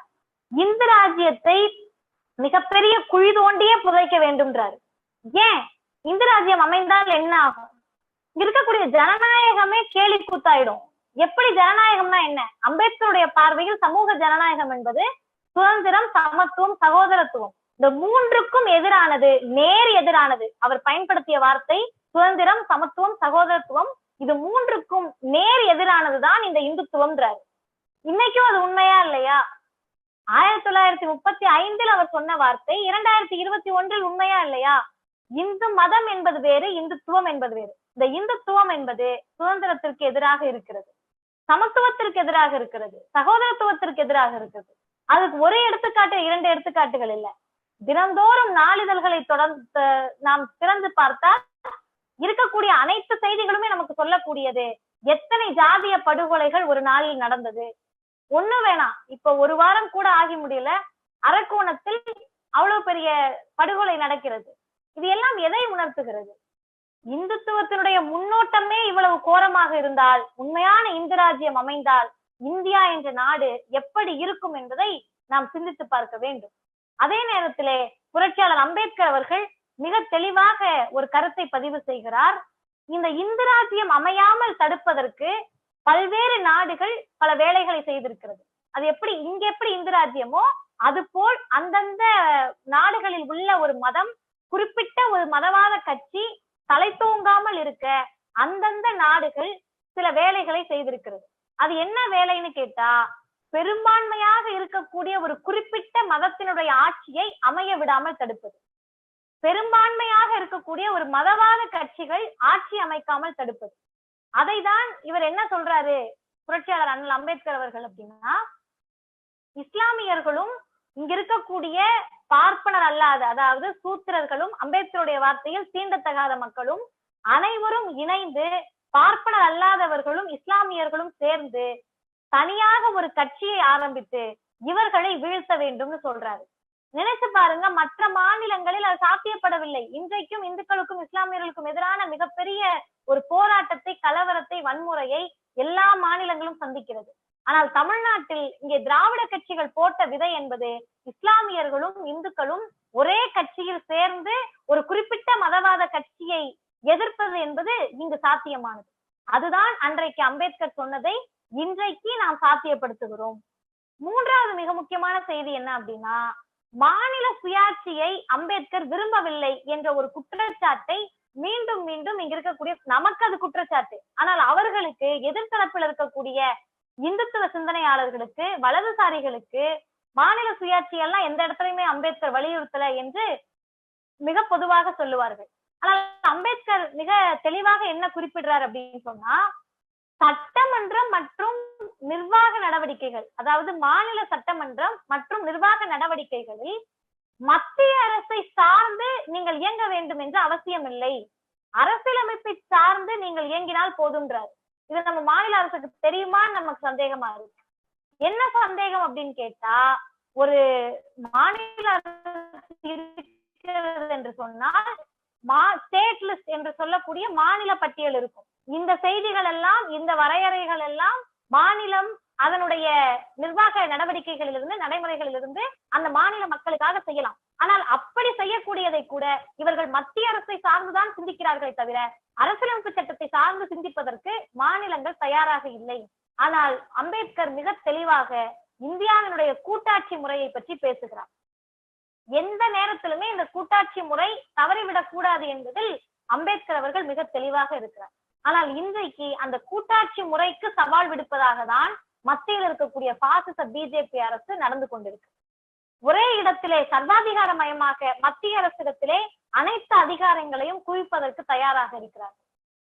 இந்து ராஜ்யத்தை மிகப்பெரிய குழி தோண்டியே புதைக்க வேண்டும்ன்றாரு. ஏன்? இந்து ராஜ்யம் அமைந்தால் என்ன ஆகும்? இருக்கக்கூடிய ஜனநாயகமே கேலி கூத்தாயிடும். எப்படி ஜனநாயகம்னா என்ன? அம்பேத்கருடைய பார்வையில் சமூக ஜனநாயகம் என்பது சுதந்திரம், சமத்துவம், சகோதரத்துவம், இந்த 3க்கும் எதிரானது, நேர் எதிரானது. அவர் பயன்படுத்திய வார்த்தை சுதந்திரம், சமத்துவம், சகோதரத்துவம். இது 3க்கும் நேர் எதிரானதுதான் இந்த இந்துத்துவம்ன்றாரு. இன்னைக்கும் அது உண்மையா இல்லையா? 1935 அவர் சொன்ன வார்த்தை 2021 உண்மையா இல்லையா? இந்து மதம் என்பது வேறு, இந்துத்துவம் என்பது வேறு. இந்த இந்துத்துவம் என்பது சுதந்திரத்திற்கு எதிராக இருக்கிறது, சமத்துவத்திற்கு எதிராக இருக்கிறது, சகோதரத்துவத்திற்கு எதிராக இருக்கிறது. அதுக்கு ஒரு எடுத்துக்காட்டு, 2 எடுத்துக்காட்டுகள் இல்ல. தினந்தோறும் நாளிதழ்களை தொடர்ந்து நாம் திறந்து பார்த்தால் இருக்கக்கூடிய அனைத்து செய்திகளுமே நமக்கு சொல்லக்கூடியது எத்தனை ஜாதிய படுகொலைகள் ஒரு நாளில் நடந்தது. ஒண்ணு வேணாம், இப்ப 1 வாரம் கூட ஆகி முடியல, அரக்கோணத்தில் அவ்வளவு பெரிய படுகொலை நடக்கிறது. இது எல்லாம் எதை உணர்த்துகிறது? இந்துத்துவத்தினுடைய முன்னோட்டமே இவ்வளவு கோரமாக இருந்தால், உண்மையான இந்து ராஜ்யம் அமைந்தால் இந்தியா என்ற நாடு எப்படி இருக்கும் என்பதை நாம் சிந்தித்து பார்க்க வேண்டும். அதே நேரத்திலே புரட்சியாளர் அம்பேத்கர் அவர்கள் மிக தெளிவாக ஒரு கருத்தை பதிவு செய்கிறார். இந்த இந்து ராஜ்யம் அமையாமல் தடுப்பதற்கு பல்வேறு நாடுகள் பல வேலைகளை செய்திருக்கிறது. அது எப்படி இங்க எப்படி இந்து ராஜ்யமோ அது போல் அந்தந்த நாடுகளில் உள்ள ஒரு மதம், குறிப்பிட்ட ஒரு மதவாத கட்சி தலை தூங்காமல் இருக்க அந்தந்த நாடுகள் சில வேலைகளை செய்திருக்கிறது. அது என்ன வேலைன்னு கேட்டா, பெரும்பான்மையாக இருக்கக்கூடிய ஒரு குறிப்பிட்ட மதத்தினுடைய ஆட்சியை அமைய விடாமல் தடுப்பது. பெரும்பான்மையாக இருக்கக்கூடிய ஒரு மதவாத கட்சிகள் ஆட்சி அமைக்காமல் தடுப்பது. அதைதான் இவர் என்ன சொல்றாரு புரட்சியாளர் அண்ணல் அம்பேத்கர் அவர்கள் அப்படின்னா, இஸ்லாமியர்களும் இங்க இருக்கக்கூடிய பார்ப்பனர் அல்லாத, அதாவது சூத்திரர்களும், அம்பேத்கருடைய வார்த்தையில் தீண்டத்தகாத மக்களும் அனைவரும் இணைந்து, பார்ப்பனர் அல்லாதவர்களும் இஸ்லாமியர்களும் சேர்ந்து தனியாக ஒரு கட்சியை ஆரம்பித்து இவர்களை வீழ்த்த வேண்டும்னு சொல்றாரு. நினைச்சு பாருங்க, மற்ற மாநிலங்களில் அது சாத்தியப்படவில்லை. இன்றைக்கும் இந்துக்களுக்கும் இஸ்லாமியர்களுக்கும் எதிரான மிகப்பெரிய ஒரு போராட்டத்தை, கலவரத்தை, வன்முறையை எல்லா மாநிலங்களும் சந்திக்கிறது. ஆனால் தமிழ்நாட்டில் இங்கே திராவிட கட்சிகள் போட்ட விதை என்பது இஸ்லாமியர்களும் இந்துக்களும் ஒரே கட்சியில் சேர்ந்து ஒரு குறிப்பிட்ட மதவாத கட்சியை எதிர்ப்பது என்பது இங்கு சாத்தியமானது. அதுதான் அன்றைக்கு அம்பேத்கர் சொன்னதை இன்றைக்கு நாம் சாத்தியப்படுத்துகிறோம். மூன்றாவது மிக முக்கியமான செய்தி என்ன அப்படின்னா, மாநில சுயாட்சியை அம்பேத்கர் விரும்பவில்லை என்ற ஒரு குற்றச்சாட்டை மீண்டும் மீண்டும் இங்க இருக்கக்கூடிய, நமக்கு அது குற்றச்சாட்டு, ஆனால் அவர்களுக்கு எதிர்த்தரப்பில் இருக்கக்கூடிய இந்துத்துவ சிந்தனையாளர்களுக்கு, வலதுசாரிகளுக்கு மாநில சுயாட்சி எல்லாம் எந்த இடத்துலயுமே அம்பேத்கர் வலியுறுத்தல என்று மிக பொதுவாக சொல்லுவார்கள். ஆனால் அம்பேத்கர் மிக தெளிவாக என்ன குறிப்பிடுறார் அப்படின்னு சொன்னா, சட்டமன்றம் மற்றும் நிர்வாக நடவடிக்கைகள், அதாவது மாநில சட்டமன்றம் மற்றும் நிர்வாக நடவடிக்கைகளில் மத்திய அரசை சார்ந்து நீங்கள் இயங்க வேண்டும் என்ற அவசியம் இல்லை, அரசியலமைப்பை சார்ந்து நீங்கள் இயங்கினால் போதுன்றார். இது நம்ம மாநில அரசுக்கு தெரியுமான்னு நமக்கு சந்தேகமா இருக்கு. என்ன சந்தேகம் அப்படின்னு கேட்டா, ஒரு மாநில அரசு இருக்கிறது என்று சொன்னால் ஸ்டேட் லிஸ்ட் என்று சொல்லக்கூடிய மாநில பட்டியல் இருக்கும். இந்த செய்திகள் எல்லாம், இந்த வரையறைகள் எல்லாம் மாநிலம் அதனுடைய நிர்வாக நடவடிக்கைகளிலிருந்து, நடைமுறைகளிலிருந்து அந்த மாநில மக்களுக்காக செய்யலாம். ஆனால் அப்படி செய்யக்கூடியதை கூட இவர்கள் மத்திய அரசை சார்ந்துதான் சிந்திக்கிறார்களே தவிர அரசியலமைப்பு சட்டத்தை சார்ந்து சிந்திப்பதற்கு மாநிலங்கள் தயாராக இல்லை. ஆனால் அம்பேத்கர் மிக தெளிவாக இந்தியாவினுடைய கூட்டாட்சி முறையை பற்றி பேசுகிறார். எந்த நேரத்திலுமே இந்த கூட்டாட்சி முறை தவறிவிடக் கூடாது என்பதில் அம்பேத்கர் அவர்கள் மிக தெளிவாக இருக்கிறார். ஆனால் இன்றைக்கு அந்த கூட்டாட்சி முறைக்கு சவால் விடுப்பதாக தான் மத்தியில் இருக்கக்கூடிய பாசிச பிஜேபி அரசு நடந்து கொண்டிருக்கு. ஒரே இடத்திலே சர்வாதிகார மயமாக மத்திய அரசிடத்திலே அனைத்து அதிகாரங்களையும் குவிப்பதற்கு தயாராக இருக்கிறார்.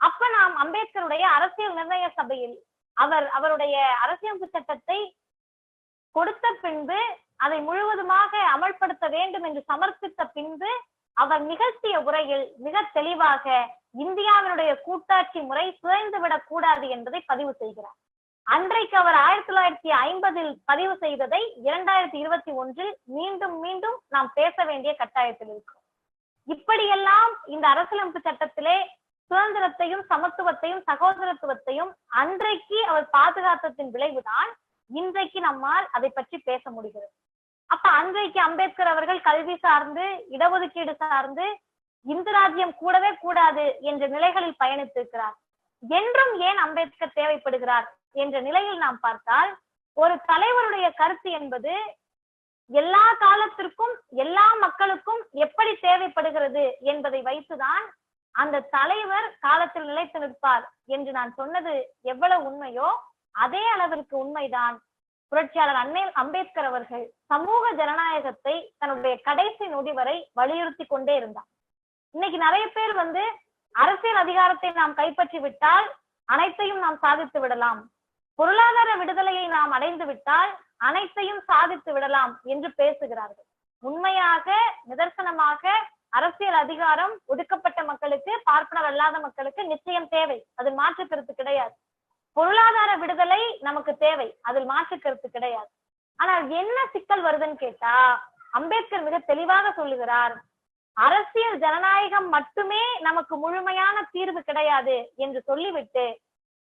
அப்ப நாம் அம்பேத்கருடைய அரசியல் நிர்ணய சபையில் அவருடைய அரசியலமைப்பு சட்டத்தை கொடுத்த பின்பு, அதை முழுவதுமாக அமல்படுத்த வேண்டும் என்று சமர்ப்பித்த பின்பு அவர் நிகழ்த்திய உரையில் மிக தெளிவாக இந்தியாவினுடைய கூட்டாட்சி முறை சிதைந்துவிடக் கூடாது என்பதை பதிவு செய்கிறார். அன்றைக்கு அவர் 1950 பதிவு செய்ததை 2021 மீண்டும் மீண்டும் நாம் பேச வேண்டிய கட்டாயத்தில் இருக்கிறோம். இப்படியெல்லாம் இந்த அரசியலமைப்பு சட்டத்திலே சுதந்திரத்தையும், சமத்துவத்தையும், சகோதரத்துவத்தையும் அன்றைக்கு அவர் பாதுகாத்ததின் விளைவுதான் இன்றைக்கு நம்மால் அதை பற்றி பேச முடிகிறது. அப்ப அன்றைக்கு அம்பேத்கர் அவர்கள் கல்வி சார்ந்து, இடஒதுக்கீடு சார்ந்து இந்து ராஜ்யம் கூடவே கூடாது என்ற நிலைகளில் பயணித்திருக்கிறார். என்றும் ஏன் அம்பேத்கர் தேவைப்படுகிறார் என்ற நிலையில் நாம் பார்த்தால், ஒரு தலைவருடைய கருத்து என்பது எல்லா காலத்திற்கும் எல்லா மக்களுக்கும் எப்படி தேவைப்படுகிறது என்பதை வைத்துதான் அந்த தலைவர் காலத்தில் நிலைத்து நிற்பார் என்று நான் சொன்னது எவ்வளவு உண்மையோ அதே அளவிற்கு உண்மைதான் புரட்சியாளர் அண்ணல் அம்பேத்கர் அவர்கள் சமூக ஜனநாயகத்தை தன்னுடைய கடைசி நொடி வரை வலியுறுத்தி கொண்டே இருந்தார். இன்னைக்கு நிறைய பேர் அரசியல் அதிகாரத்தை நாம் கைப்பற்றி விட்டால் அனைத்தையும் நாம் சாதித்து விடலாம், பொருளாதார விடுதலையை நாம் அடைந்து விட்டால் அனைத்தையும் சாதித்து விடலாம் என்று பேசுகிறார்கள். உண்மையாக, நிதர்சனமாக அரசியல் அதிகாரம் ஒடுக்கப்பட்ட மக்களுக்கு, பார்ப்பனர் அல்லாத மக்களுக்கு நிச்சயம் தேவை, அதில் மாற்று கருத்து கிடையாது. பொருளாதார விடுதலை நமக்கு தேவை, அதில் மாற்று கருத்து கிடையாது. ஆனால் என்ன சிக்கல் வருதுன்னு கேட்டா, அம்பேத்கர் மிக தெளிவாக சொல்லுகிறார், அரசியல் ஜனநாயகம் மட்டுமே நமக்கு முழுமையான தீர்வு கிடையாது என்று சொல்லிவிட்டு,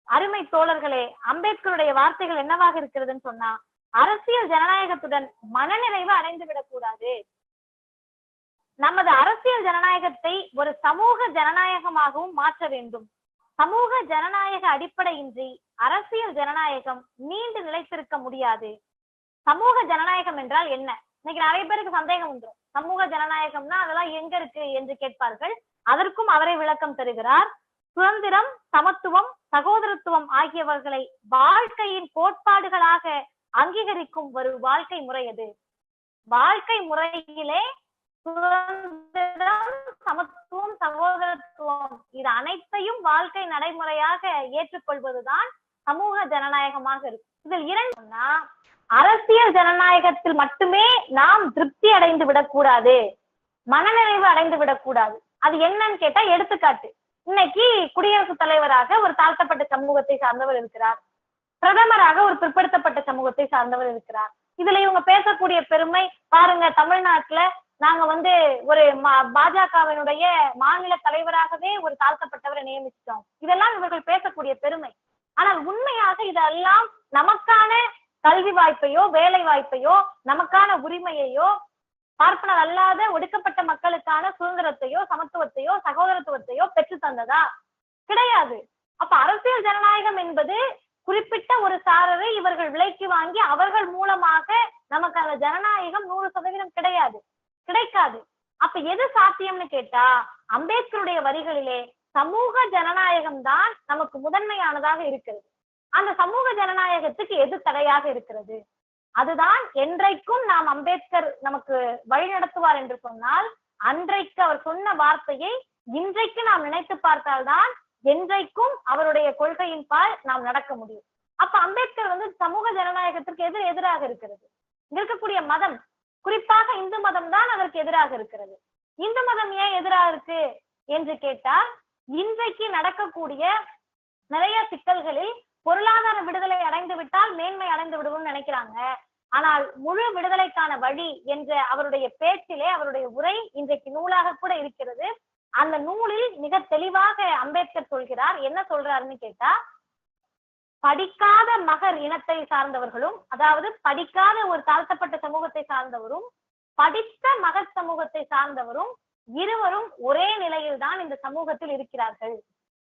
அருமை தோழர்களே, அம்பேத்கருடைய வார்த்தைகள் என்னவாக இருக்கிறதுன்னு சொன்னா, அரசியல் ஜனநாயகத்துடன் மனநிறைவு அடைந்து விடக்கூடாது. நமது அரசியல் ஜனநாயகத்தை ஒரு சமூக ஜனநாயகமாகவும் மாற்ற வேண்டும். சமூக ஜனநாயக அடிப்படையின்றி அரசியல் ஜனநாயகம் நீண்டு நிலைத்திருக்க முடியாது. சமூக ஜனநாயகம் என்றால் என்ன? இன்னைக்கு நிறைய பேருக்கு சந்தேகம் வந்துடும். சமூக ஜனநாயகம்னா அதெல்லாம் எங்க இருக்கு என்று கேட்பார்கள். அதற்கும் அவரே விளக்கம் தருகிறார். சுதந்திரம், சமத்துவம், சகோதரத்துவம் ஆகியவர்களை வாழ்க்கையின் கோட்பாடுகளாக அங்கீகரிக்கும் ஒரு வாழ்க்கை முறை அது. வாழ்க்கை முறையிலே சுதந்திரம், சமத்துவம், சகோதரத்துவம் இது அனைத்தையும் வாழ்க்கை நடைமுறையாக ஏற்றுக்கொள்வதுதான் சமூக ஜனநாயகமாக இருக்கு. இதில் இரண்டுன்னா, அரசியல் ஜனநாயகத்தில் மட்டுமே நாம் திருப்தி அடைந்து விடக்கூடாது, மனநிறைவு அடைந்து விடக்கூடாது. அது என்னன்னு கேட்டா, எடுத்துக்காட்டு, இன்னைக்கு குடியரசுத் தலைவராக ஒரு தாழ்த்தப்பட்ட சமூகத்தை சார்ந்தவர் இருக்கிறார், பிரதமராக ஒரு பிற்படுத்தப்பட்ட சமூகத்தை சார்ந்தவர் இருக்கிறார். இதுல இவங்க பேசக்கூடிய பெருமை பாருங்க, தமிழ்நாட்டுல நாங்க ஒரு பாஜகவினுடைய மாநில தலைவராகவே ஒரு தாழ்த்தப்பட்டவரை நியமிச்சிட்டோம். இதெல்லாம் இவர்கள் பேசக்கூடிய பெருமை. ஆனால் உண்மையாக இதெல்லாம் நமக்கான கல்வி வாய்ப்பையோ, வேலை வாய்ப்பையோ, நமக்கான உரிமையையோ, பார்ப்பனர் அல்லாத ஒடுக்கப்பட்ட மக்களுக்கான சுதந்திரத்தையோ, சமத்துவத்தையோ, சகோதரத்துவத்தையோ பெற்று தந்ததா? கிடையாது. அப்ப அரசியல் ஜனநாயகம் என்பது குறிப்பிட்ட ஒரு சாரரை இவர்கள் விலைக்கு வாங்கி அவர்கள் மூலமாக நமக்கு அந்த ஜனநாயகம் 100% கிடையாது, கிடைக்காது. அப்ப எது சாத்தியம்னு கேட்டா, அம்பேத்கருடைய வரிகளிலே சமூக ஜனநாயகம் தான் நமக்கு முதன்மையானதாக இருக்கிறது. அந்த சமூக ஜனநாயகத்துக்கு எது தடையாக இருக்கிறது? அதுதான் என்றைக்கும் நாம் அம்பேத்கர் நமக்கு வழி நடத்துவார் என்று சொன்னால், அன்றைக்கு அவர் சொன்ன வார்த்தையை இன்றைக்கு நாம் நினைத்து பார்த்தால்தான் என்றைக்கும் அவருடைய கொள்கையின் பால் நாம் நடக்க முடியும். அப்ப அம்பேத்கர் சமூக ஜனநாயகத்திற்கு எதிராக இருக்கிறது. இருக்கக்கூடிய மதம், குறிப்பாக இந்து மதம் தான் அதற்கு எதிராக இருக்கிறது. இந்து மதம் ஏன் எதிராக இருக்கு என்று கேட்டால், இன்றைக்கு நடக்கக்கூடிய நிறைய சிக்கல்களில் பொருளாதார விடுதலை அடைந்து விட்டால் மேன்மை அடைந்து விடுவோம் நினைக்கிறாங்க. ஆனால் முழு விடுதலைக்கான வழி என்ற அவருடைய பேச்சிலே, அவருடைய உரை இன்றைக்கு நூலாக கூட இருக்கிறது. அந்த நூலில் மிக தெளிவாக அம்பேத்கர் சொல்கிறார். என்ன சொல்றாருன்னு கேட்டா, படிக்காத மகர் இனத்தை சார்ந்தவர்களும், அதாவது படிக்காத ஒரு தாழ்த்தப்பட்ட சமூகத்தை சார்ந்தவரும், படித்த மகர் சமூகத்தை சார்ந்தவரும் இருவரும் ஒரே நிலையில் தான் இந்த சமூகத்தில் இருக்கிறார்கள்.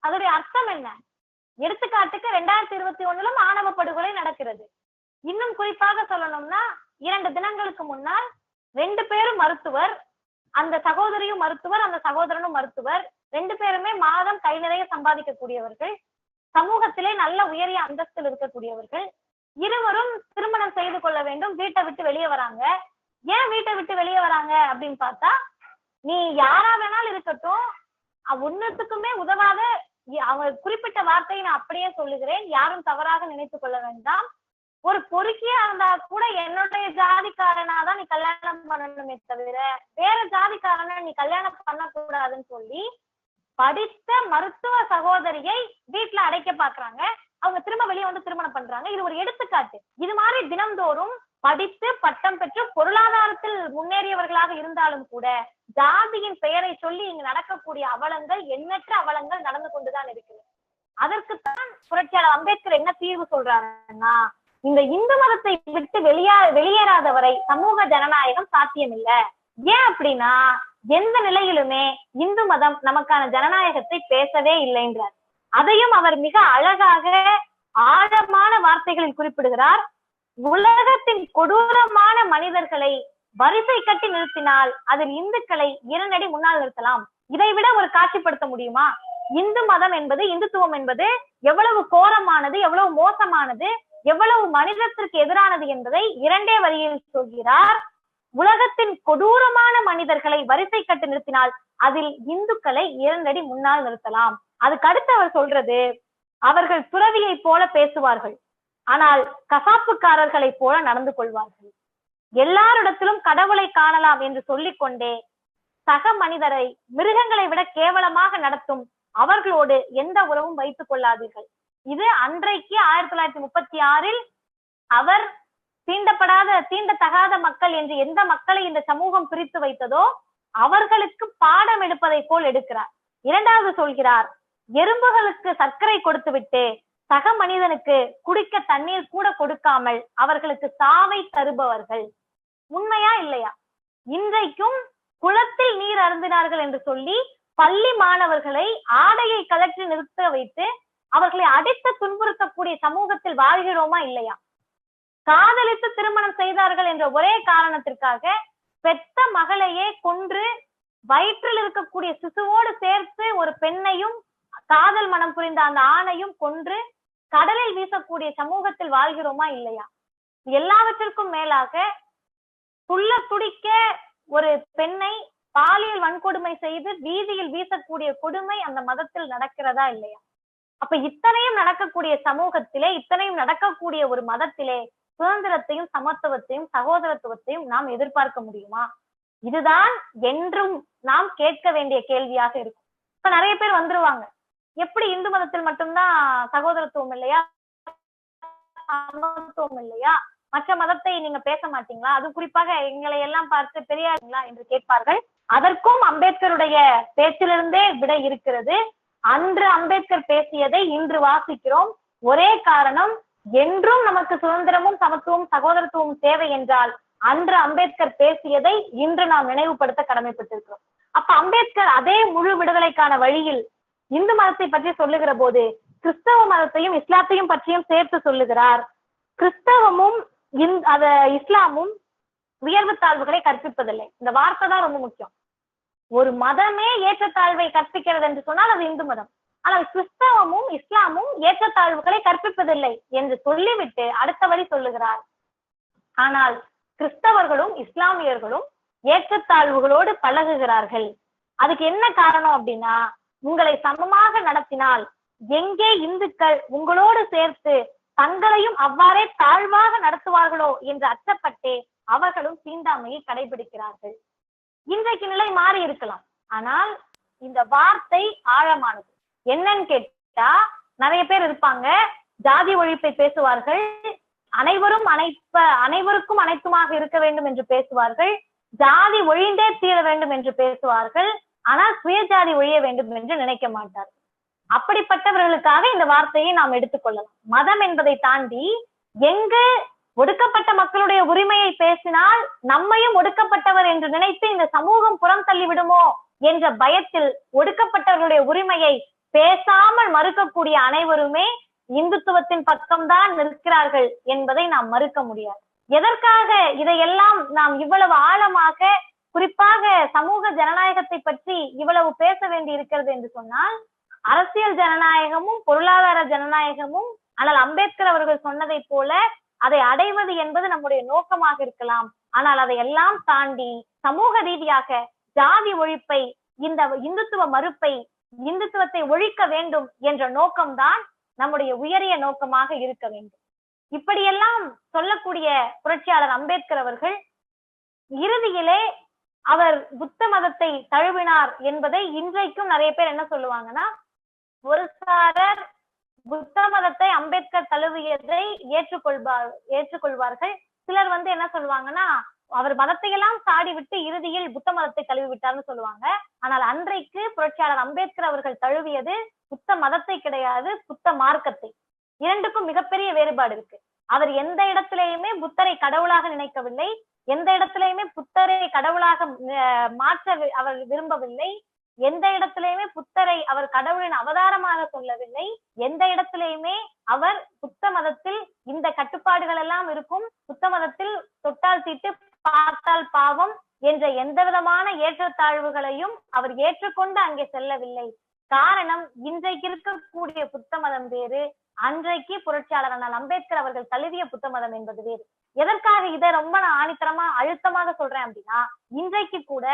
அதோடைய அர்த்தம் என்ன? எடுத்துக்காட்டுக்கு 2021 ஆணவ படுகொலை நடக்கிறது. இன்னும் குறிப்பாக சொல்லணும்னா, 2 தினங்களுக்கு முன்னால் 2 பேரும் மருத்துவர், அந்த சகோதரியும் மருத்துவர், அந்த சகோதரனும் மருத்துவர். 2 பேருமே மாதம் கை நிறைய சம்பாதிக்கக்கூடியவர்கள், சமூகத்திலே நல்ல உயரிய அந்தஸ்தில் இருக்கக்கூடியவர்கள். இருவரும் திருமணம் செய்து கொள்ள வேண்டும், வீட்டை விட்டு வெளியே வராங்க. ஏன் வீட்டை விட்டு வெளியே வராங்க அப்படின்னு பார்த்தா, நீ யாரா வேணாலும் இருக்கட்டும், ஒன்னுத்துக்குமே உதவாத, அவங்க குறிப்பிட்ட வார்த்தையை நான் அப்படியே சொல்லுகிறேன், யாரும் தவறாக நினைத்துக் கொள்ள வேண்டாம். ஒரு பொறுக்கியா இருந்தா கூட என்னுடைய ஜாதிக்காரனாதான் நீ கல்யாணம் பண்ணணுமே தவிர வேற ஜாதிக்காரனை நீ கல்யாணம் பண்ணக்கூடாதுன்னு சொல்லி படித்த மருத்துவ சகோதரியை வீட்டுல அடைக்க பாக்குறாங்க. அவங்க திரும்ப வெளியே திருமணம் பண்றாங்க. இது ஒரு எடுத்துக்காட்டு. இது மாதிரி தினம்தோறும் படித்து பட்டம் பெற்று பொருளாதாரத்தில் முன்னேறியவர்களாக இருந்தாலும் கூட ஜாதியின் பெயரை சொல்லி இங்கு நடக்கக்கூடிய அவலங்கள், எண்ணற்ற அவலங்கள் நடந்து கொண்டுதான் இருக்குது. அதற்குத்தான் புரட்சியாளர் அம்பேத்கர் என்ன தீர்வு சொல்றாருன்னா, இந்த இந்து மதத்தை விட்டு வெளியேறாதவரை சமூக ஜனநாயகம் சாத்தியம் இல்லை. ஏன் அப்படின்னா, எந்த நிலையிலுமே இந்து மதம் நமக்கான ஜனநாயகத்தை பேசவே இல்லைன்றார். அதையும் அவர் மிக அழகாக ஆழமான வார்த்தைகளில் குறிப்பிடுகிறார். உலகத்தின் கொடூரமான மனிதர்களை வரிசை கட்டி நிறுத்தினால் அதில் இந்துக்களை 2 அடி முன்னால் நிறுத்தலாம். இதைவிட ஒரு காட்சிப்படுத்த முடியுமா? இந்து மதம் என்பது, இந்துத்துவம் என்பது எவ்வளவு கோரமானது, எவ்வளவு மோசமானது, எவ்வளவு மனிதத்திற்கு எதிரானது என்பதை 2 வரியில் சொல்கிறார். உலகத்தின் கொடூரமான மனிதர்களை வரிசை கட்டி நிறுத்தினால் அதில் இந்துக்களை 2 அடி முன்னால் நிறுத்தலாம். அதுக்கு அடுத்து அவர் சொல்றது, அவர்கள் துறவியை போல பேசுவார்கள், ஆனால் கசாப்புக்காரர்களை போல நடந்து கொள்வார்கள். எல்லாரிடத்திலும் கடவுளை காணலாம் என்று சொல்லிக் கொண்டே சக மனிதரை மிருகங்களை விட கேவலமாக நடத்தும் அவர்களோடு எந்த உறவும் வைத்துக் கொள்ளாதீர்கள். இது அன்றைக்கு 1936 அவர் தீண்டத்தகாத மக்கள் என்று எந்த மக்களை இந்த சமூகம் பிரித்து வைத்ததோ அவர்களுக்கு பாடம் எடுப்பதை போல் எடுக்கிறார். 2வது சொல்கிறார், எறும்புகளுக்கு சர்க்கரை கொடுத்து விட்டு சக மனிதனுக்கு குடிக்க தண்ணீர் கூட கொடுக்காமல் அவர்களுக்கு சாவை தருபவர்கள். உண்மையா இல்லையா? இன்றைக்கும் குளத்தில் நீர் அருந்தினார்கள் என்று சொல்லி பள்ளி மாணவர்களை ஆடையை கலற்றி நிறுத்த வைத்து அவர்களை அடித்து துன்புறுத்தக்கூடிய சமூகத்தில் வாழ்கிறோமா இல்லையா? காதலித்து திருமணம் செய்தார்கள் என்ற ஒரே காரணத்திற்காக பெத்த மகளையே கொன்று வயிற்றில் இருக்கக்கூடிய சிசுவோடு சேர்த்து ஒரு பெண்ணையும் காதல் மனம் புரிந்த அந்த ஆணையும் கொன்று கடலில் வீசக்கூடிய சமூகத்தில் வாழ்கிறோமா இல்லையா? எல்லாவற்றிற்கும் மேலாக துள்ள துடிக்க ஒரு பெண்ணை பாலியல் வன்கொடுமை செய்து வீதியில் வீசக்கூடிய கொடுமை அந்த மதத்தில் நடக்கிறதா இல்லையா? அப்ப இத்தனையும் நடக்கக்கூடிய சமூகத்திலே, இத்தனையும் நடக்கக்கூடிய ஒரு மதத்திலே சுதந்திரத்தையும் சமத்துவத்தையும் சகோதரத்துவத்தையும் நாம் எதிர்பார்க்க முடியுமா? இதுதான் என்றும் நாம் கேட்க வேண்டிய கேள்வியாக இருக்கும். இப்ப நிறைய பேர் வந்துருவாங்க, எப்படி இந்து மதத்தில் மட்டும்தான் சகோதரத்துவம் இல்லையா, சமத்துவம் இல்லையா, மற்ற மதத்தை நீங்க பேச மாட்டீங்களா, அது குறிப்பாக எங்களை எல்லாம் பார்த்து பெரியாருங்களா என்று கேட்பார்கள். அதற்கும் அம்பேத்கருடைய பேச்சிலிருந்தே விடை இருக்கிறது. அன்று அம்பேத்கர் பேசியதை இன்று வாசிக்கிறோம். ஒரே காரணம், என்றும் நமக்கு சுதந்திரமும் சமத்துவமும் சகோதரத்துவமும் தேவை என்றால் அன்று அம்பேத்கர் பேசியதை இன்று நாம் நினைவுபடுத்த கடமைப்பட்டிருக்கிறோம். அப்ப அம்பேத்கர் அதே முழு விடுதலைக்கான வழியில் இந்து மதத்தை பற்றி சொல்லுகிற போது கிறிஸ்தவ மதத்தையும் இஸ்லாத்தையும் பற்றியும் சேர்த்து சொல்லுகிறார். கிறிஸ்தவமும் இஸ்லாமும் உயர்வு தாழ்வுகளை கற்பிப்பதில்லை. இந்த வார்த்தை தான் ரொம்ப முக்கியம். ஒரு மதமே ஏற்றத்தாழ்வை கற்பிக்கிறது என்று சொன்னால் அது இந்து மதம். ஆனால் கிறிஸ்தவமும் இஸ்லாமும் ஏற்றத்தாழ்வுகளை கற்பிப்பதில்லை என்று சொல்லிவிட்டு அடுத்த வழி சொல்லுகிறார், ஆனால் கிறிஸ்தவர்களும் இஸ்லாமியர்களும் ஏற்றத்தாழ்வுகளோடு பழகுகிறார்கள். அதுக்கு என்ன காரணம் அப்படின்னா, உங்களை சமமாக நடத்தினால் எங்கே இந்துக்கள் உங்களோடு சேர்த்து தங்களையும் அவ்வாறே தாழ்வாக நடத்துவார்களோ என்று அச்சப்பட்டே அவர்களும் தீண்டாமையை கடைபிடிக்கிறார்கள். இன்றைக்கு நிலை மாறி இருக்கலாம், ஆனால் இந்த வார்த்தை ஆழமானது. என்னன்னு கேட்டா, நிறைய பேர் இருப்பாங்க, ஜாதி ஒழிப்பை பேசுவார்கள், அனைவருக்கும் அனைத்துமாக இருக்க வேண்டும் என்று பேசுவார்கள், ஜாதி ஒழிந்தே தீர வேண்டும் என்று பேசுவார்கள், ஆனால் சுயஜாதி ஒழிய வேண்டும் என்று நினைக்க மாட்டார்கள். அப்படிப்பட்டவர்களுக்காக இந்த வார்த்தையை நாம் எடுத்துக்கொள்ளலாம். மதம் என்பதை தாண்டி எங்கு ஒடுக்கப்பட்ட மக்களுடைய உரிமையை பேசினால் நம்மையும் ஒடுக்கப்பட்டவர் என்று நினைத்து இந்த சமூகம் புறம் தள்ளிவிடுமோ என்ற பயத்தில் ஒடுக்கப்பட்டவர்களுடைய உரிமையை பேசாமல் மறுக்கக்கூடிய அனைவருமே இந்துத்துவத்தின் பக்கம்தான் நிற்கிறார்கள் என்பதை நாம் மறுக்க முடியாது. எதற்காக இதையெல்லாம் நாம் இவ்வளவு ஆழமாக, குறிப்பாக சமூக ஜனநாயகத்தை பற்றி இவ்வளவு பேச வேண்டி இருக்கிறது என்று சொன்னால், அரசியல் ஜனநாயகமும் பொருளாதார ஜனநாயகமும், ஆனால் அம்பேத்கர் அவர்கள் சொன்னதை போல அதை அடைவது என்பது நம்முடைய நோக்கமாக இருக்கலாம். ஆனால் அதை எல்லாம் தாண்டி சமூக ரீதியாக ஜாதி ஒழிப்பை, இந்த இந்துத்துவ மறுப்பை, இந்துத்துவத்தை ஒழிக்க வேண்டும் என்ற நோக்கம்தான் நம்முடைய உயரிய நோக்கமாக இருக்க வேண்டும். இப்படியெல்லாம் சொல்லக்கூடிய புரட்சியாளர் அம்பேத்கர் அவர்கள் இறுதியிலே அவர் புத்த மதத்தை தழுவினார் என்பதை இன்றைக்கும் நிறைய பேர் என்ன சொல்லுவாங்கன்னா, ஒரு சாரர் புத்த மதத்தை அம்பேத்கர் தழுவியதை ஏற்றுக்கொள்வார்கள். சிலர் என்ன சொல்லுவாங்கன்னா, அவர் மதத்தையெல்லாம் சாடி விட்டு இறுதியில் புத்த மதத்தை தழுவி விட்டார்னு சொல்லுவாங்க. ஆனால் அன்றைக்கு புரட்சியாளர் அம்பேத்கர் அவர்கள் தழுவியது புத்த மதத்தை கிடையாது, புத்த மார்க்கத்தை. இரண்டுக்கும் மிகப்பெரிய வேறுபாடு இருக்கு. அவர் எந்த இடத்திலேயுமே புத்தரை கடவுளாக நினைக்கவில்லை, எந்த இடத்திலேயுமே புத்தரை கடவுளாக மாற்ற அவர் விரும்பவில்லை, எந்த இடத்திலேயுமே புத்தரை அவர் கடவுளின் அவதாரமாக சொல்லவில்லை, எந்த இடத்திலேயுமே அவர் புத்த மதத்தில் இந்த கட்டுப்பாடுகள் எல்லாம் இருக்கும், புத்த மதத்தில் தொட்டால் தீட்டு பார்த்தால் பாவம் என்ற எந்த விதமான ஏற்றத்தாழ்வுகளையும் அவர் ஏற்றுக்கொண்டு அங்கே செல்லவில்லை. காரணம், இன்றைக்கு இருக்கக்கூடிய புத்த மதம் வேறு, அன்றைக்கு புரட்சியாளர் அண்ணல் அம்பேத்கர் அவர்கள் தழுவிய புத்த மதம் என்பது வேறு. எதற்காக இதை ரொம்ப நான் ஆணித்தரமா அழுத்தமாக சொல்றேன் அப்படின்னா, இன்றைக்கு கூட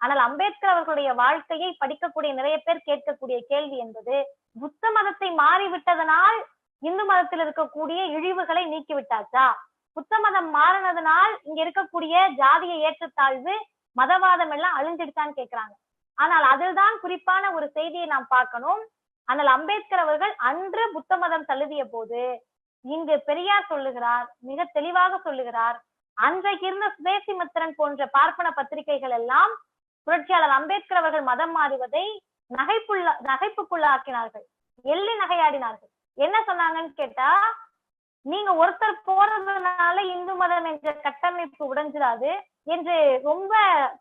ஆனால் அம்பேத்கர் அவர்களுடைய வாழ்க்கையை படிக்கக்கூடிய நிறைய பேர் கேட்கக்கூடிய கேள்வி என்பது, புத்த மதத்தை மாறிவிட்டதனால் இந்து மதத்தில் இருக்கக்கூடிய இழிவுகளை நீக்கிவிட்டாச்சா, புத்த மதம் மாறினதுனால் இங்க இருக்கக்கூடிய ஜாதிய ஏற்றத்தாழ்வு மதவாதம் எல்லாம் அழிஞ்சிடுச்சான்னு கேட்கிறாங்க. ஆனால் அதில்தான் குறிப்பான ஒரு செய்தியை நாம் பார்க்கணும். ஆனால் அம்பேத்கர் அவர்கள் அன்று புத்த மதம் தழுவிய போது இங்கு பெரியார் சொல்லுகிறார், மிக தெளிவாக சொல்லுகிறார், அன்றைக்கு இருந்த சுதேசி மித்திரன் போன்ற பார்ப்பன பத்திரிகைகள் எல்லாம் புரட்சியாளர் அம்பேத்கர் அவர்கள் மதம் மாறுவதை நகைப்புக்குள்ளாக்கினார்கள், எள்ளி நகையாடினார்கள். என்ன சொன்னாங்கன்னு கேட்டா, நீங்க ஒருத்தர் போறதுனால இந்து மதம் என்ற கட்டமைப்பு உடைஞ்சிடாது என்று ரொம்ப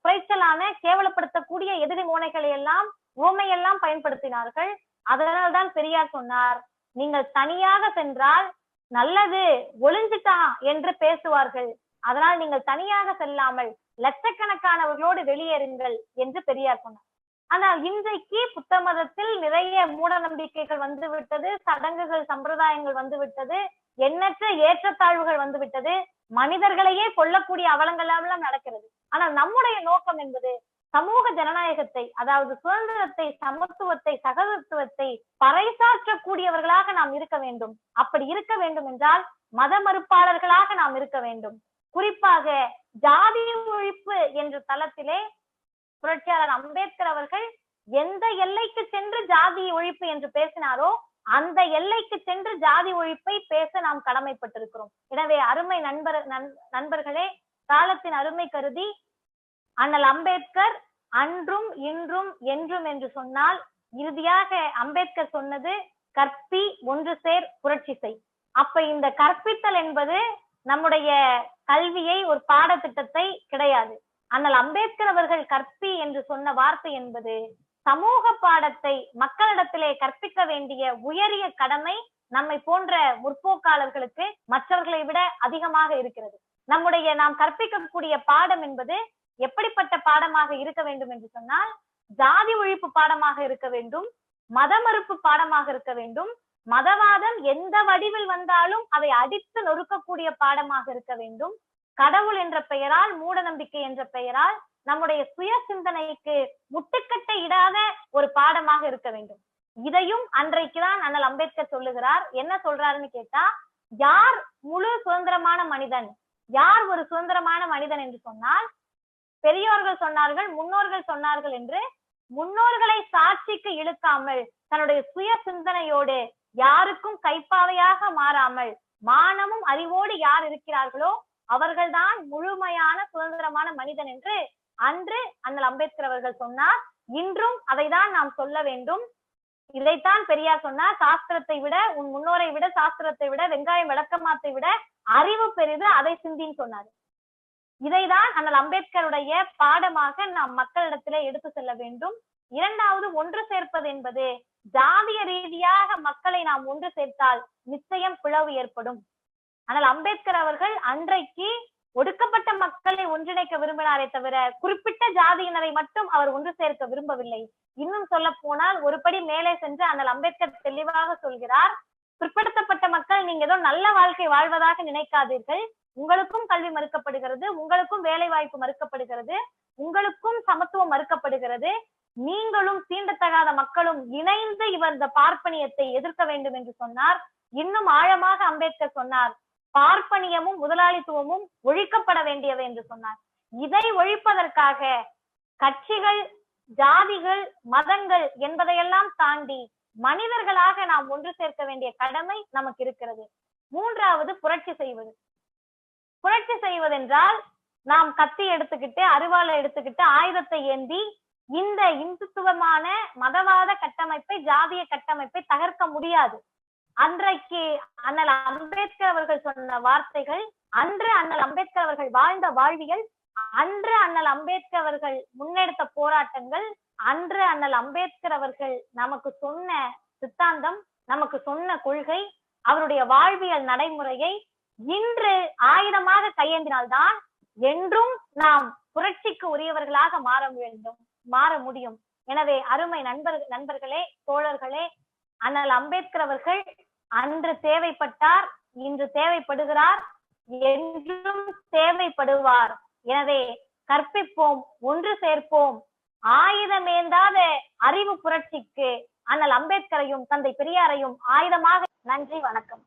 குறைச்சலான கேவலப்படுத்தக்கூடிய எதிரி மோனைகளை எல்லாம் உவமையெல்லாம் பயன்படுத்தினார்கள். அதனால்தான் பெரியார் சொன்னார், நீங்கள் தனியாக சென்றால் நல்லது ஒளிஞ்சிட்டான் என்று பேசுவார்கள். அதனால் நீங்கள் தனியாக செல்லாமல் லட்சக்கணக்கானவர்களோடு வெளியேறுங்கள் என்று பெரியார் சொன்னார். ஆனால் இன்றைக்கு புத்த மதத்தில் நிறைய மூட நம்பிக்கைகள் வந்துவிட்டது, சடங்குகள் சம்பிரதாயங்கள் வந்துவிட்டது, எண்ணற்ற ஏற்றத்தாழ்வுகள் வந்துவிட்டது, மனிதர்களையே கொல்லக்கூடிய அவலங்கள் எல்லாம் நடக்கிறது. ஆனால் நம்முடைய நோக்கம் என்பது சமூக ஜனநாயகத்தை, அதாவது சுதந்திரத்தை, சமத்துவத்தை, சகோதரத்துவத்தை பறைசாற்றக்கூடியவர்களாக நாம் இருக்க வேண்டும். அப்படி இருக்க வேண்டும் என்றால் மத மறுப்பாளர்களாக நாம் இருக்க வேண்டும். குறிப்பாக ஜாதி ஒழிப்பு என்ற தளத்திலே புரட்சியாளர் அம்பேத்கர் அவர்கள் எந்த எல்லைக்கு சென்று ஜாதி ஒழிப்பு என்று பேசினாரோ அந்த எல்லைக்கு சென்று ஜாதி ஒழிப்பை பேச நாம் கடமைப்பட்டிருக்கிறோம். எனவே அருமை நண்பர்களே, காலத்தின் அருமை கருதி அண்ணல் அம்பேத்கர் அன்றும் இன்றும் என்றும் என்று சொன்னால், இறுதியாக அம்பேத்கர் சொன்னது கற்பி ஒன்று சேர் புரட்சி செய். அப்ப இந்த கற்பித்தல் என்பது நம்முடைய கல்வியை ஒரு பாடத்திட்டத்தை கிடையாது. அண்ணல் அம்பேத்கர் அவர்கள் கற்பி என்று சொன்ன வார்த்தை என்பது சமூக பாடத்தை மக்களிடத்திலே கற்பிக்க வேண்டிய உயரிய கடமை நம்மை போன்ற முற்போக்காளர்களுக்கு மற்றவர்களை விட அதிகமாக இருக்கிறது. நாம் கற்பிக்கக்கூடிய பாடம் என்பது எப்படிப்பட்ட பாடமாக இருக்க வேண்டும் என்று சொன்னால், ஜாதி ஒழிப்பு பாடமாக இருக்க வேண்டும், மத மறுப்பு பாடமாக இருக்க வேண்டும், மதவாதம் எந்த வடிவில் வந்தாலும் அதை அடித்து நொறுக்கக்கூடிய பாடமாக இருக்க வேண்டும், கடவுள் என்ற பெயரால், மூட நம்பிக்கை என்ற பெயரால் நம்முடைய சுய சிந்தனைக்கு முட்டுக்கட்டை இடாத ஒரு பாடமாக இருக்க வேண்டும். இதையும் அன்றைக்குதான் அண்ணல் அம்பேத்கர் சொல்லுகிறார். என்ன சொல்றாருன்னு கேட்டா, யார் முழு சுதந்திரமான மனிதன், யார் ஒரு சுதந்திரமான மனிதன் என்று சொன்னால், பெரியோர்கள் சொன்னார்கள், முன்னோர்கள் சொன்னார்கள் என்று முன்னோர்களை சாட்சிக்கு இழுக்காமல் தன்னுடைய சுய சிந்தனையோடு யாருக்கும் கைப்பாவையாக மாறாமல் மானமும் அறிவோடு யார் இருக்கிறார்களோ அவர்கள்தான் முழுமையான சுதந்திரமான மனிதன் என்று அன்று அண்ணல் அம்பேத்கர் அவர்கள் சொன்னார். இன்றும் அதைதான் நாம் சொல்ல வேண்டும். இதைத்தான் பெரியார் சொன்னார், சாஸ்திரத்தை விட, உன் முன்னோரை விட, சாஸ்திரத்தை விட, வெங்காயம் விளக்கமாத்தை விட அறிவு பெரிது, அதை சிந்தின்னு சொன்னார். இதைதான் அண்ணல் அம்பேத்கருடைய பாடமாக நாம் மக்களிடத்திலே எடுத்து செல்ல வேண்டும். இரண்டாவது, ஒன்று சேர்ப்பது என்பது ஜாதிய ரீதியாக மக்களை நாம் ஒன்று சேர்த்தால் நிச்சயம் பிளவு ஏற்படும். ஆனால் அம்பேத்கர் அவர்கள் அன்றைக்கு ஒடுக்கப்பட்ட மக்களை ஒன்றிணைக்க விரும்பினாரே தவிர குறிப்பிட்ட ஜாதியினரை மட்டும் அவர் ஒன்று சேர்க்க விரும்பவில்லை. இன்னும் சொல்ல போனால் ஒரு படி மேலே சென்று அண்ணல் அம்பேத்கர் தெளிவாக சொல்கிறார், பிற்படுத்தப்பட்ட மக்கள் நீங்க ஏதோ நல்ல வாழ்க்கை வாழ்வதாக நினைக்காதீர்கள், உங்களுக்கும் கல்வி மறுக்கப்படுகிறது, உங்களுக்கும் வேலை வாய்ப்பு மறுக்கப்படுகிறது, உங்களுக்கும் சமத்துவம் மறுக்கப்படுகிறது, நீங்களும் தீண்டத்தகாத மக்களும் இணைந்து இந்த பார்ப்பனியத்தை எதிர்க்க வேண்டும் என்று சொன்னார். இன்னும் ஆழமாக அம்பேத்கர் சொன்னார், பார்ப்பனியமும் முதலாளித்துவமும் ஒழிக்கப்பட வேண்டியவை என்று சொன்னார். இதை ஒழிப்பதற்காக கட்சிகள், ஜாதிகள், மதங்கள் என்பதையெல்லாம் தாண்டி மனிதர்களாக நாம் ஒன்று சேர்க்க வேண்டிய கடமை நமக்கு இருக்கிறது. மூன்றாவது, புரட்சி செய்வது. புரட்சி செய்வதென்றால் நாம் கத்தி எடுத்துக்கிட்டு, அருவாளை எடுத்துக்கிட்டு, ஆயுதத்தை ஏந்தி இந்த இந்துத்துவமான மதவாத கட்டமைப்பை, ஜாதிய கட்டமைப்பை தகர்க்க முடியாது. அன்றைக்கு அண்ணல் அம்பேத்கர் அவர்கள் சொன்ன வார்த்தைகள், அன்று அண்ணல் அம்பேத்கர் அவர்கள் வாழ்ந்த வாழ்வியல், அன்று அண்ணல் அம்பேத்கர் அவர்கள் முன்னெடுத்த போராட்டங்கள், அன்று அண்ணல் அம்பேத்கர் அவர்கள் நமக்கு சொன்ன சித்தாந்தம், நமக்கு சொன்ன கொள்கை, அவருடைய வாழ்வியல் நடைமுறையை இன்று ஆயுதமாக கையேந்தினால்தான் என்றும் நாம் புரட்சிக்கு உரியவர்களாக மாற முடியும். எனவே அருமை நண்பர்களே, தோழர்களே, அண்ணல் அம்பேத்கர் அவர்கள் அன்று தேவைப்பட்டார், இன்று தேவைப்படுகிறார், என்றும் தேவைப்படுவார். எனவே கற்பிப்போம், ஒன்று சேர்ப்போம், ஆயுதமேந்தாத அறிவு புரட்சிக்கு அண்ணல் அம்பேத்கரையும் தந்தை பெரியாரையும் ஆயுதமாக. நன்றி, வணக்கம்.